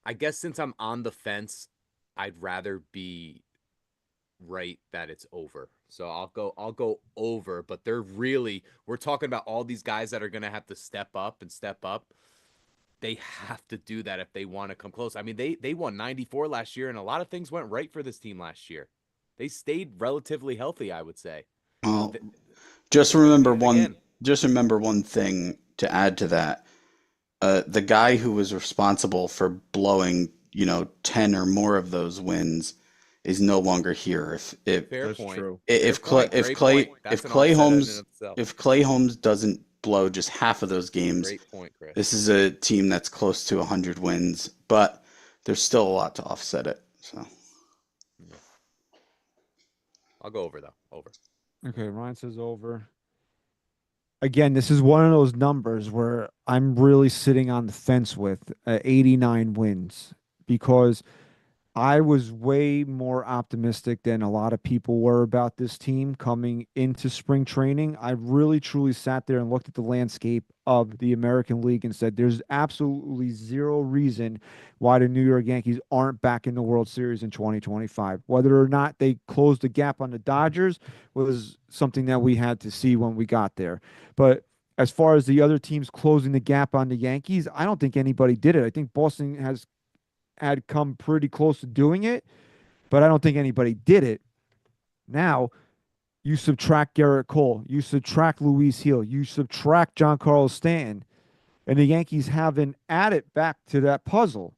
I guess since I'm on the fence, I'd rather be right that it's over. So I'll go over, but we're talking about all these guys that are going to have to step up. They have to do that if they want to come close. I mean, they won 94 last year, and a lot of things went right for this team last year. They stayed relatively healthy, I would say. Well, just remember one thing to add to that. The guy who was responsible for blowing, 10 or more of those wins is no longer here. That's true. If Clay Holmes doesn't blow just half of those games, great point, Chris. This is a team that's close to 100 wins, but there's still a lot to offset it. So I'll go over though. Over. okay, Ryan says over. Again, this is one of those numbers where I'm really sitting on the fence with 89 wins because I was way more optimistic than a lot of people were about this team coming into spring training. I really truly sat there and looked at the landscape of the American League and said there's absolutely zero reason why the New York Yankees aren't back in the World Series in 2025. Whether or not they closed the gap on the Dodgers was something that we had to see when we got there. But as far as the other teams closing the gap on the Yankees, I don't think anybody did it. I think Boston had come pretty close to doing it, but I don't think anybody did it. Now, you subtract Gerrit Cole, you subtract Luis Gil, you subtract Giancarlo Stanton, and the Yankees haven't added back to that puzzle.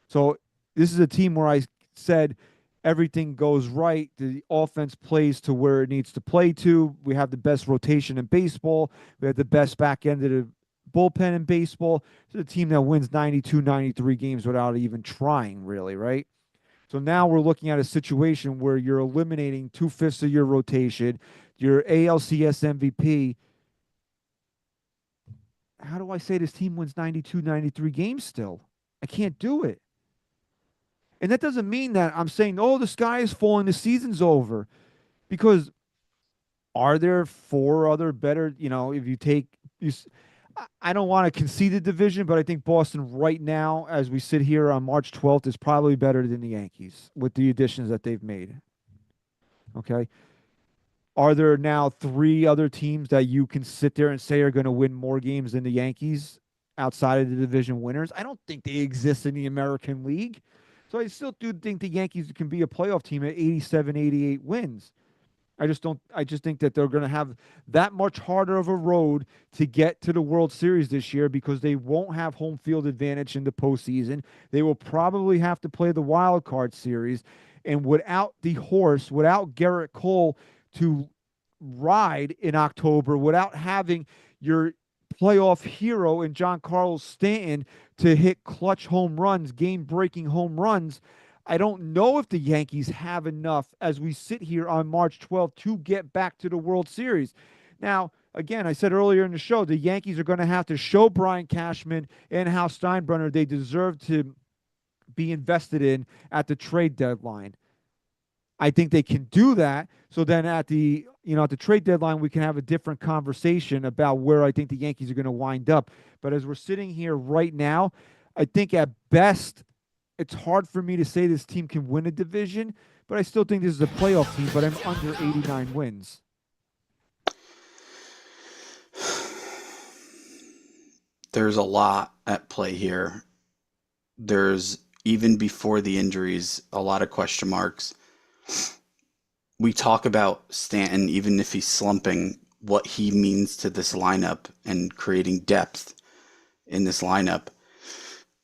So this is a team where I said everything goes right. The offense plays to where it needs to play to. We have the best rotation in baseball. We have the best back end of the bullpen in baseball. It's a team that wins 92, 93 games without even trying, really, right? So now we're looking at a situation where you're eliminating 2/5 of your rotation, your ALCS MVP. How do I say this team wins 92, 93 games still? I can't do it. And that doesn't mean that I'm saying, oh, the sky is falling, the season's over. Because are there four other better, if you take I don't want to concede the division, but I think Boston right now, as we sit here on March 12th, is probably better than the Yankees with the additions that they've made. Okay. Are there now three other teams that you can sit there and say are going to win more games than the Yankees outside of the division winners? I don't think they exist in the American League. So I still do think the Yankees can be a playoff team at 87, 88 wins. I just think that they're going to have that much harder of a road to get to the World Series this year because they won't have home field advantage in the postseason. They will probably have to play the wild card series. And without Gerrit Cole to ride in October, without having your playoff hero in Giancarlo Stanton to hit clutch home runs, game-breaking home runs, I don't know if the Yankees have enough as we sit here on March 12th to get back to the World Series. Now, again, I said earlier in the show, the Yankees are going to have to show Brian Cashman and Hal Steinbrenner they deserve to be invested in at the trade deadline. I think they can do that. So then at the trade deadline, we can have a different conversation about where I think the Yankees are going to wind up. But as we're sitting here right now, I think at best, it's hard for me to say this team can win a division, but I still think this is a playoff team, but I'm under 89 wins. There's a lot at play here. There's, even before the injuries, a lot of question marks. We talk about Stanton, even if he's slumping, what he means to this lineup and creating depth in this lineup.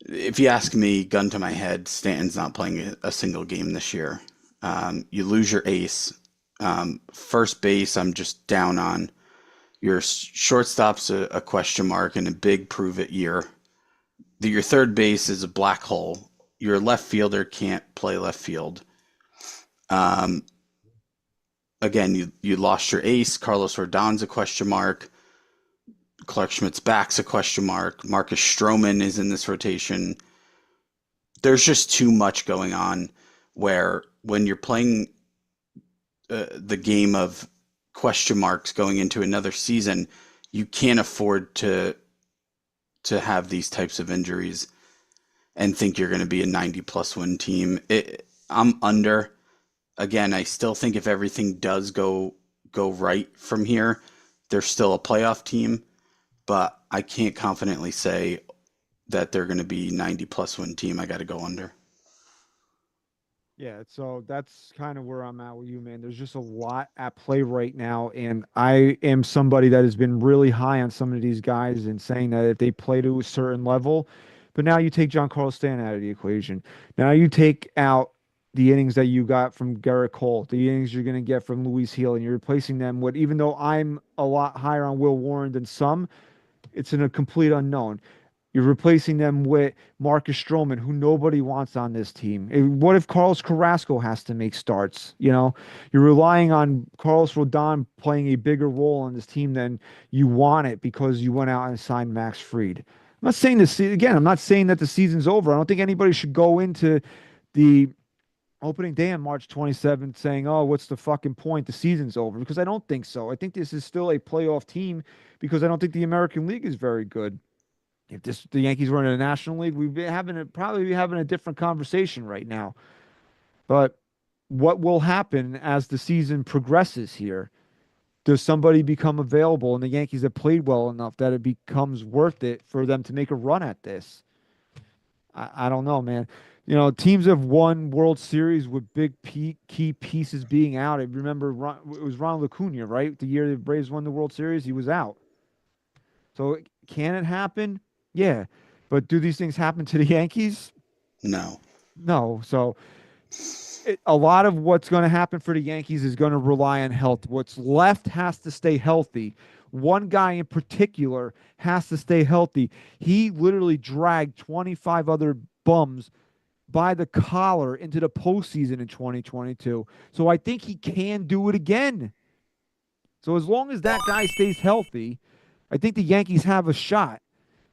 If you ask me, gun to my head, Stanton's not playing a single game this year. You lose your ace. First base, I'm just down on. Your shortstop's a question mark and a big prove-it year. Your third base is a black hole. Your left fielder can't play left field. Again, you lost your ace. Carlos Rodon's a question mark. Clark Schmidt's back's a question mark. Marcus Stroman is in this rotation. There's just too much going on where when you're playing the game of question marks going into another season, you can't afford to have these types of injuries and think you're going to be a 90-plus win team. I'm under. Again, I still think if everything does go right from here, they're still a playoff team, but I can't confidently say that they're going to be 90-plus win team. I got to go under. Yeah, so that's kind of where I'm at with you, man. There's just a lot at play right now, and I am somebody that has been really high on some of these guys and saying that if they play to a certain level, but now you take Giancarlo Stanton out of the equation. Now you take out the innings that you got from Gerrit Cole, the innings you're going to get from Luis Gil, and you're replacing them with, even though I'm a lot higher on Will Warren than some, it's in a complete unknown. You're replacing them with Marcus Stroman, who nobody wants on this team. What if Carlos Carrasco has to make starts? You're relying on Carlos Rodon playing a bigger role on this team than you want it because you went out and signed Max Fried. I'm not saying this again. I'm not saying that the season's over. I don't think anybody should go into the opening day on March 27th saying, "Oh, what's the fucking point? The season's over." Because I don't think so. I think this is still a playoff team because I don't think the American League is very good. If the Yankees were in the National League, we'd probably be having a different conversation right now. But what will happen as the season progresses here? Does somebody become available and the Yankees have played well enough that it becomes worth it for them to make a run at this? I don't know, man. Teams have won World Series with big key pieces being out. I remember it was Ronald Acuna, right? The year the Braves won the World Series, he was out. So can it happen? Yeah, but do these things happen to the Yankees? No. So a lot of what's going to happen for the Yankees is going to rely on health. What's left has to stay healthy. One guy in particular has to stay healthy. He literally dragged 25 other bums by the collar into the postseason in 2022. So I think he can do it again. So as long as that guy stays healthy, I think the Yankees have a shot.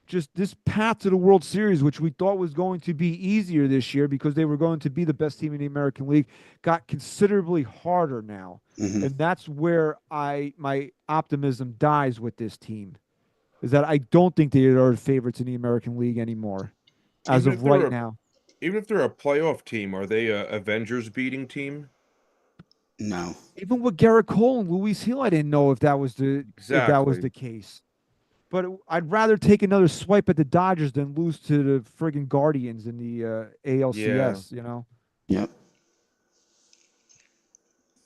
Just this path to the World Series, which we thought was going to be easier this year because they were going to be the best team in the American League, got considerably harder now. Mm-hmm. And that's where my optimism dies with this team, is that I don't think they are the favorites in the American League anymore as of right now. Even if they're a playoff team, are they a Avengers beating team? No. Even with Gerrit Cole and Luis Gil, I didn't know if that was the case. But I'd rather take another swipe at the Dodgers than lose to the friggin' Guardians in the ALCS, Yep.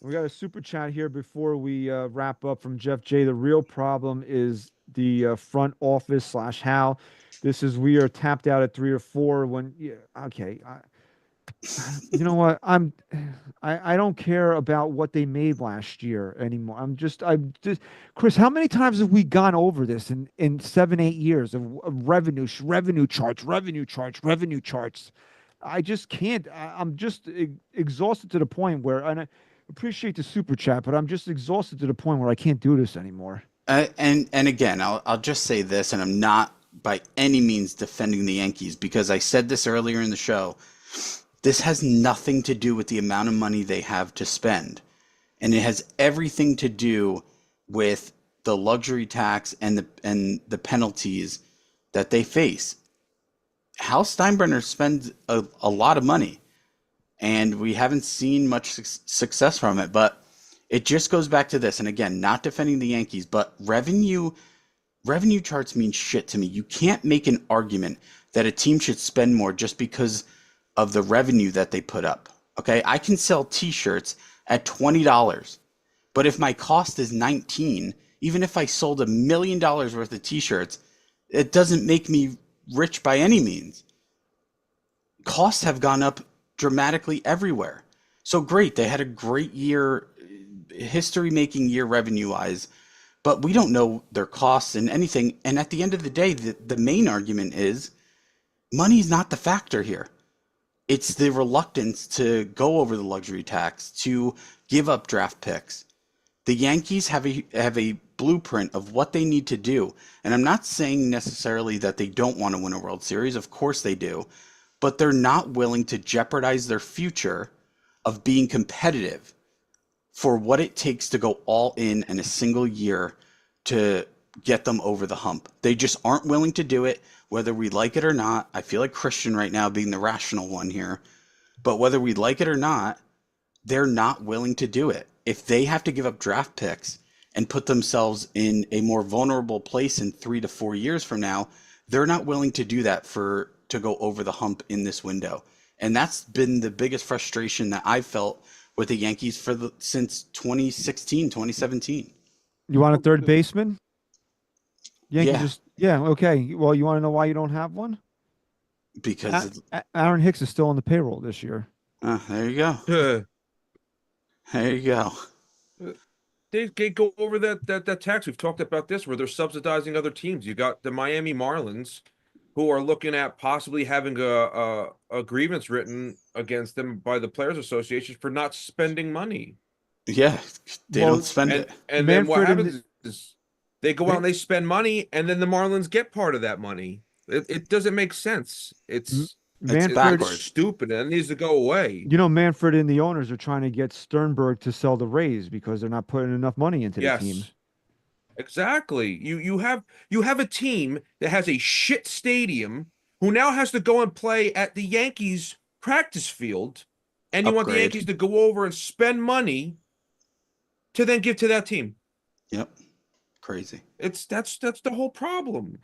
We got a super chat here before we wrap up from Jeff J. The real problem is the front office / Hal. We are tapped out at 3 or 4 when, okay. You know what? I don't care about what they made last year anymore. I'm just Chris, how many times have we gone over this in 7-8 years of revenue charts? I just can't. I'm just exhausted to the point where, and I appreciate the super chat, but I'm just exhausted to the point where I can't do this anymore. And again, I'll just say this, and I'm not by any means defending the Yankees because I said this earlier in the show. This has nothing to do with the amount of money they have to spend, and it has everything to do with the luxury tax and the penalties that they face. Hal Steinbrenner spends a lot of money, and we haven't seen much success from it. But it just goes back to this, and again, not defending the Yankees, but revenue charts mean shit to me. You can't make an argument that a team should spend more just because of the revenue that they put up. Okay, I can sell T-shirts at $20, but if my cost is 19, even if I sold $1 million worth of T-shirts, it doesn't make me rich by any means. Costs have gone up dramatically everywhere. So great, they had a great year, history-making year revenue-wise, but we don't know their costs and anything. And at the end of the day, the main argument is money's not the factor here. It's the reluctance to go over the luxury tax, to give up draft picks. The Yankees have a blueprint of what they need to do. And I'm not saying necessarily that they don't want to win a World Series. Of course they do. But they're not willing to jeopardize their future of being competitive for what it takes to go all in a single year to get them over the hump. They just aren't willing to do it, whether we like it or not. I feel like Christian right now being the rational one here. But whether we like it or not, they're not willing to do it. If they have to give up draft picks and put themselves in a more vulnerable place in 3 to 4 years from now, they're not willing to do that to go over the hump in this window. And that's been the biggest frustration that I've felt with the Yankees since 2016, 2017. You want a third baseman? Yankees Yeah. Okay. Well, you want to know why you don't have one? Because Aaron Hicks is still on the payroll this year. there you go. There you go. They go over that tax. We've talked about this where they're subsidizing other teams. You got the Miami Marlins who are looking at possibly having a grievance written against them by the Players Association for not spending money. Yeah, they don't spend it. And then what happens is they go out and they spend money, and then the Marlins get part of that money. It doesn't make sense. It's stupid, and it needs to go away. You know, Manfred and the owners are trying to get Sternberg to sell the Rays because they're not putting enough money into the team. Exactly. You have a team that has a shit stadium who now has to go and play at the Yankees practice field, and you want the Yankees to go over and spend money to then give to that team. Yep. Crazy. That's the whole problem.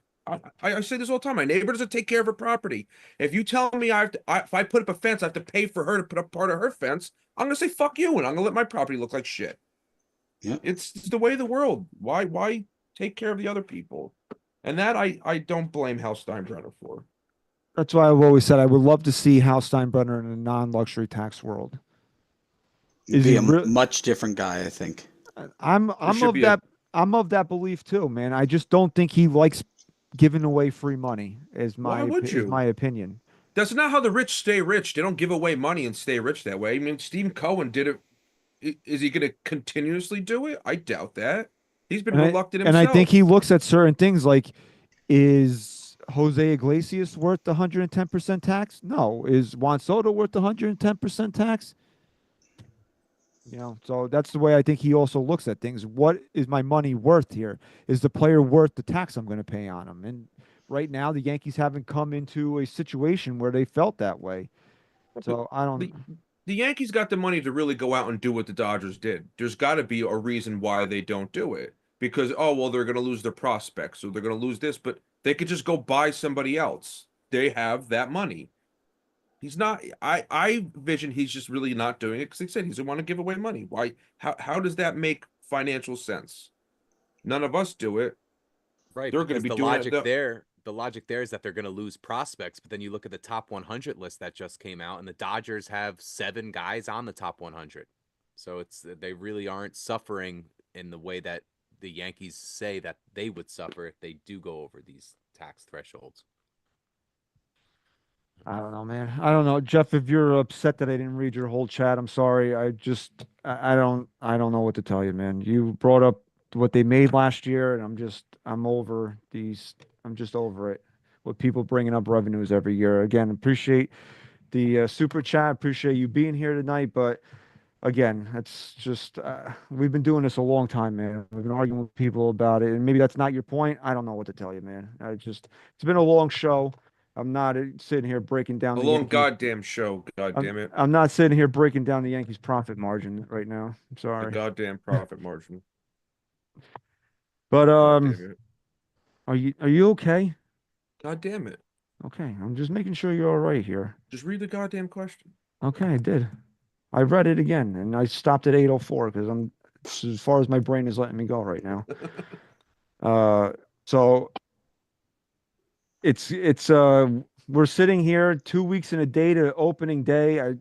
I say this all the time. My neighbor doesn't take care of her property. If you tell me if I put up a fence, I have to pay for her to put up part of her fence, I'm gonna say fuck you, and I'm gonna let my property look like shit. Yeah, it's the way of the world. Why take care of the other people? And that I don't blame Hal Steinbrenner for. That's why I've always said I would love to see Hal Steinbrenner in a non-luxury tax world. Is he a much different guy? I think. I'm of that belief too, man. I just don't think he likes giving away free money. Is my opinion. That's not how the rich stay rich. They don't give away money and stay rich that way. I mean, Steve Cohen did it. Is he going to continuously do it? I doubt that. He's been reluctant himself. And I think he looks at certain things like, is Jose Iglesias worth the 110% tax? No. Is Juan Soto worth the 110% tax? You know, so that's the way I think he also looks at things. What is my money worth here? Is the player worth the tax I'm going to pay on him? And right now, the Yankees haven't come into a situation where they felt that way. So I don't. The Yankees got the money to really go out and do what the Dodgers did. There's got to be a reason why they don't do it. Because, they're going to lose their prospects, so they're going to lose this, but they could just go buy somebody else. They have that money. He's not, I envision he's just really not doing it because he said he doesn't want to give away money. Why? How does that make financial sense? None of us do it. Right. They're going to be doing logic there. The logic there is that they're going to lose prospects, but then you look at the top 100 list that just came out, and the Dodgers have 7 guys on the top 100. So they really aren't suffering in the way that the Yankees say that they would suffer if they do go over these tax thresholds. I don't know, man. I don't know, Jeff. If you're upset that I didn't read your whole chat, I'm sorry. I don't know what to tell you, man. You brought up what they made last year, and I'm just over it with people bringing up revenues every year. Again, appreciate the super chat. Appreciate you being here tonight, but again, it's just we've been doing this a long time, man. We've been arguing with people about it, and maybe that's not your point. I don't know what to tell you, man. It's been a long show. I'm not sitting here breaking down A the long Yankees. goddamn show. God damn it. I'm not sitting here breaking down the Yankees' profit margin right now. I'm The sorry, goddamn profit margin. but God damn it. are you okay? God damn it. Okay, I'm just making sure you're all right here. Just read the goddamn question. Okay, I did. I read it again, and I stopped at 8:04 because I'm as far as my brain is letting me go right now. So it's we're sitting here 2 weeks in a day to opening day.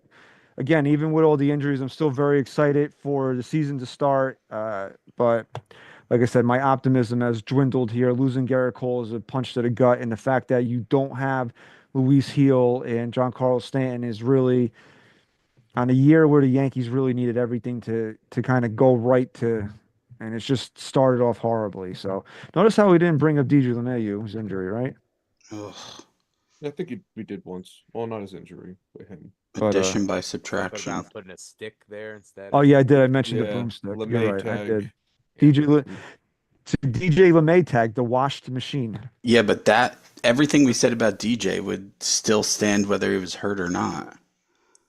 Again, even with all the injuries, I'm still very excited for the season to start. But like I said, my optimism has dwindled here. Losing Gerrit Cole is a punch to the gut, and the fact that you don't have Luis Heel and Giancarlo Stanton is really on a year where the Yankees really needed everything to kind of go right and it's just started off horribly. So notice how we didn't bring up DJ LeMahieu's injury, right? Ugh. I think we did once. Well, not his injury, but him. But, Addition by What subtraction. about putting a stick there instead? Oh yeah, I did. I mentioned the Yeah, broomstick. You're LeMay right. I tag. did. DJ LeMay tag, the washed machine. Yeah, but everything we said about DJ would still stand whether he was hurt or not.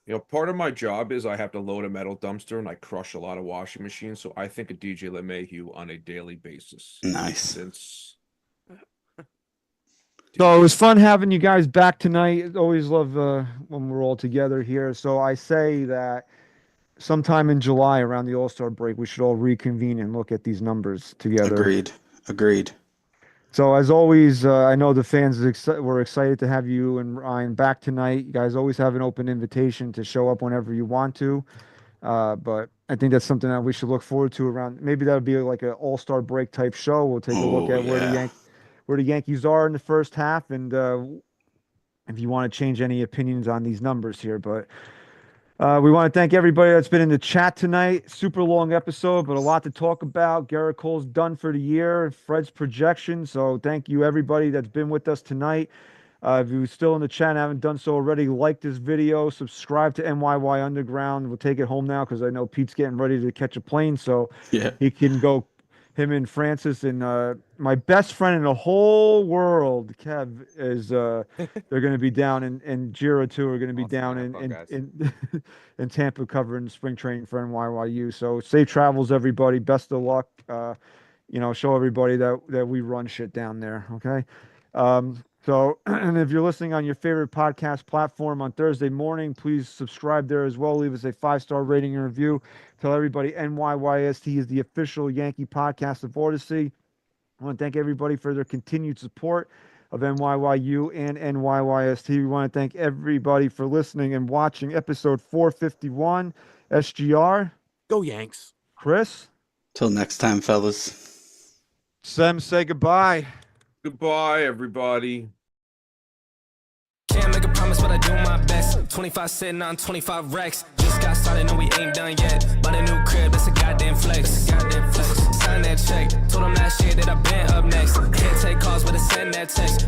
You know, part of my job is I have to load a metal dumpster and I crush a lot of washing machines. So I think of DJ LeMahieu on a daily basis. Nice. Since So it was fun having you guys back tonight. Always love when we're all together here. So I say that sometime in July around the All-Star break, we should all reconvene and look at these numbers together. Agreed. So as always, I know the fans were excited to have you and Ryan back tonight. You guys always have an open invitation to show up whenever you want to. But I think that's something that we should look forward to around. Maybe that would be like an All-Star break type show. We'll take a look at where the Yankees are in the first half, and if you want to change any opinions on these numbers here. But we want to thank everybody that's been in the chat tonight. Super long episode, but a lot to talk about. Gerrit Cole's done for the year. Fred's projection. So thank you, everybody that's been with us tonight. If you're still in the chat and haven't done so already, like this video, subscribe to NYY Underground. We'll take it home now because I know Pete's getting ready to catch a plane, so he can go. Him and Francis and my best friend in the whole world, Kev, is they're going to be down and Jira too are going to be down in Tampa covering spring training for NYYU. So safe travels, everybody. Best of luck. Show everybody that we run shit down there. Okay. So, and if you're listening on your favorite podcast platform on Thursday morning, please subscribe there as well. Leave us a 5-star rating and review. Tell everybody NYYST is the official Yankee podcast of Odyssey. I want to thank everybody for their continued support of NYYU and NYYST. We want to thank everybody for listening and watching episode 451. SGR. Go Yanks. Chris. Till next time, fellas. Sem, say goodbye. Goodbye, everybody. Can't make a promise, but I do my best. 25 sitting on 25 racks. Just got started, no, we ain't done yet. Bought a new crib, that's a goddamn flex. Sign that check. Told them last year that I been up next. Can't take calls, but I send that text.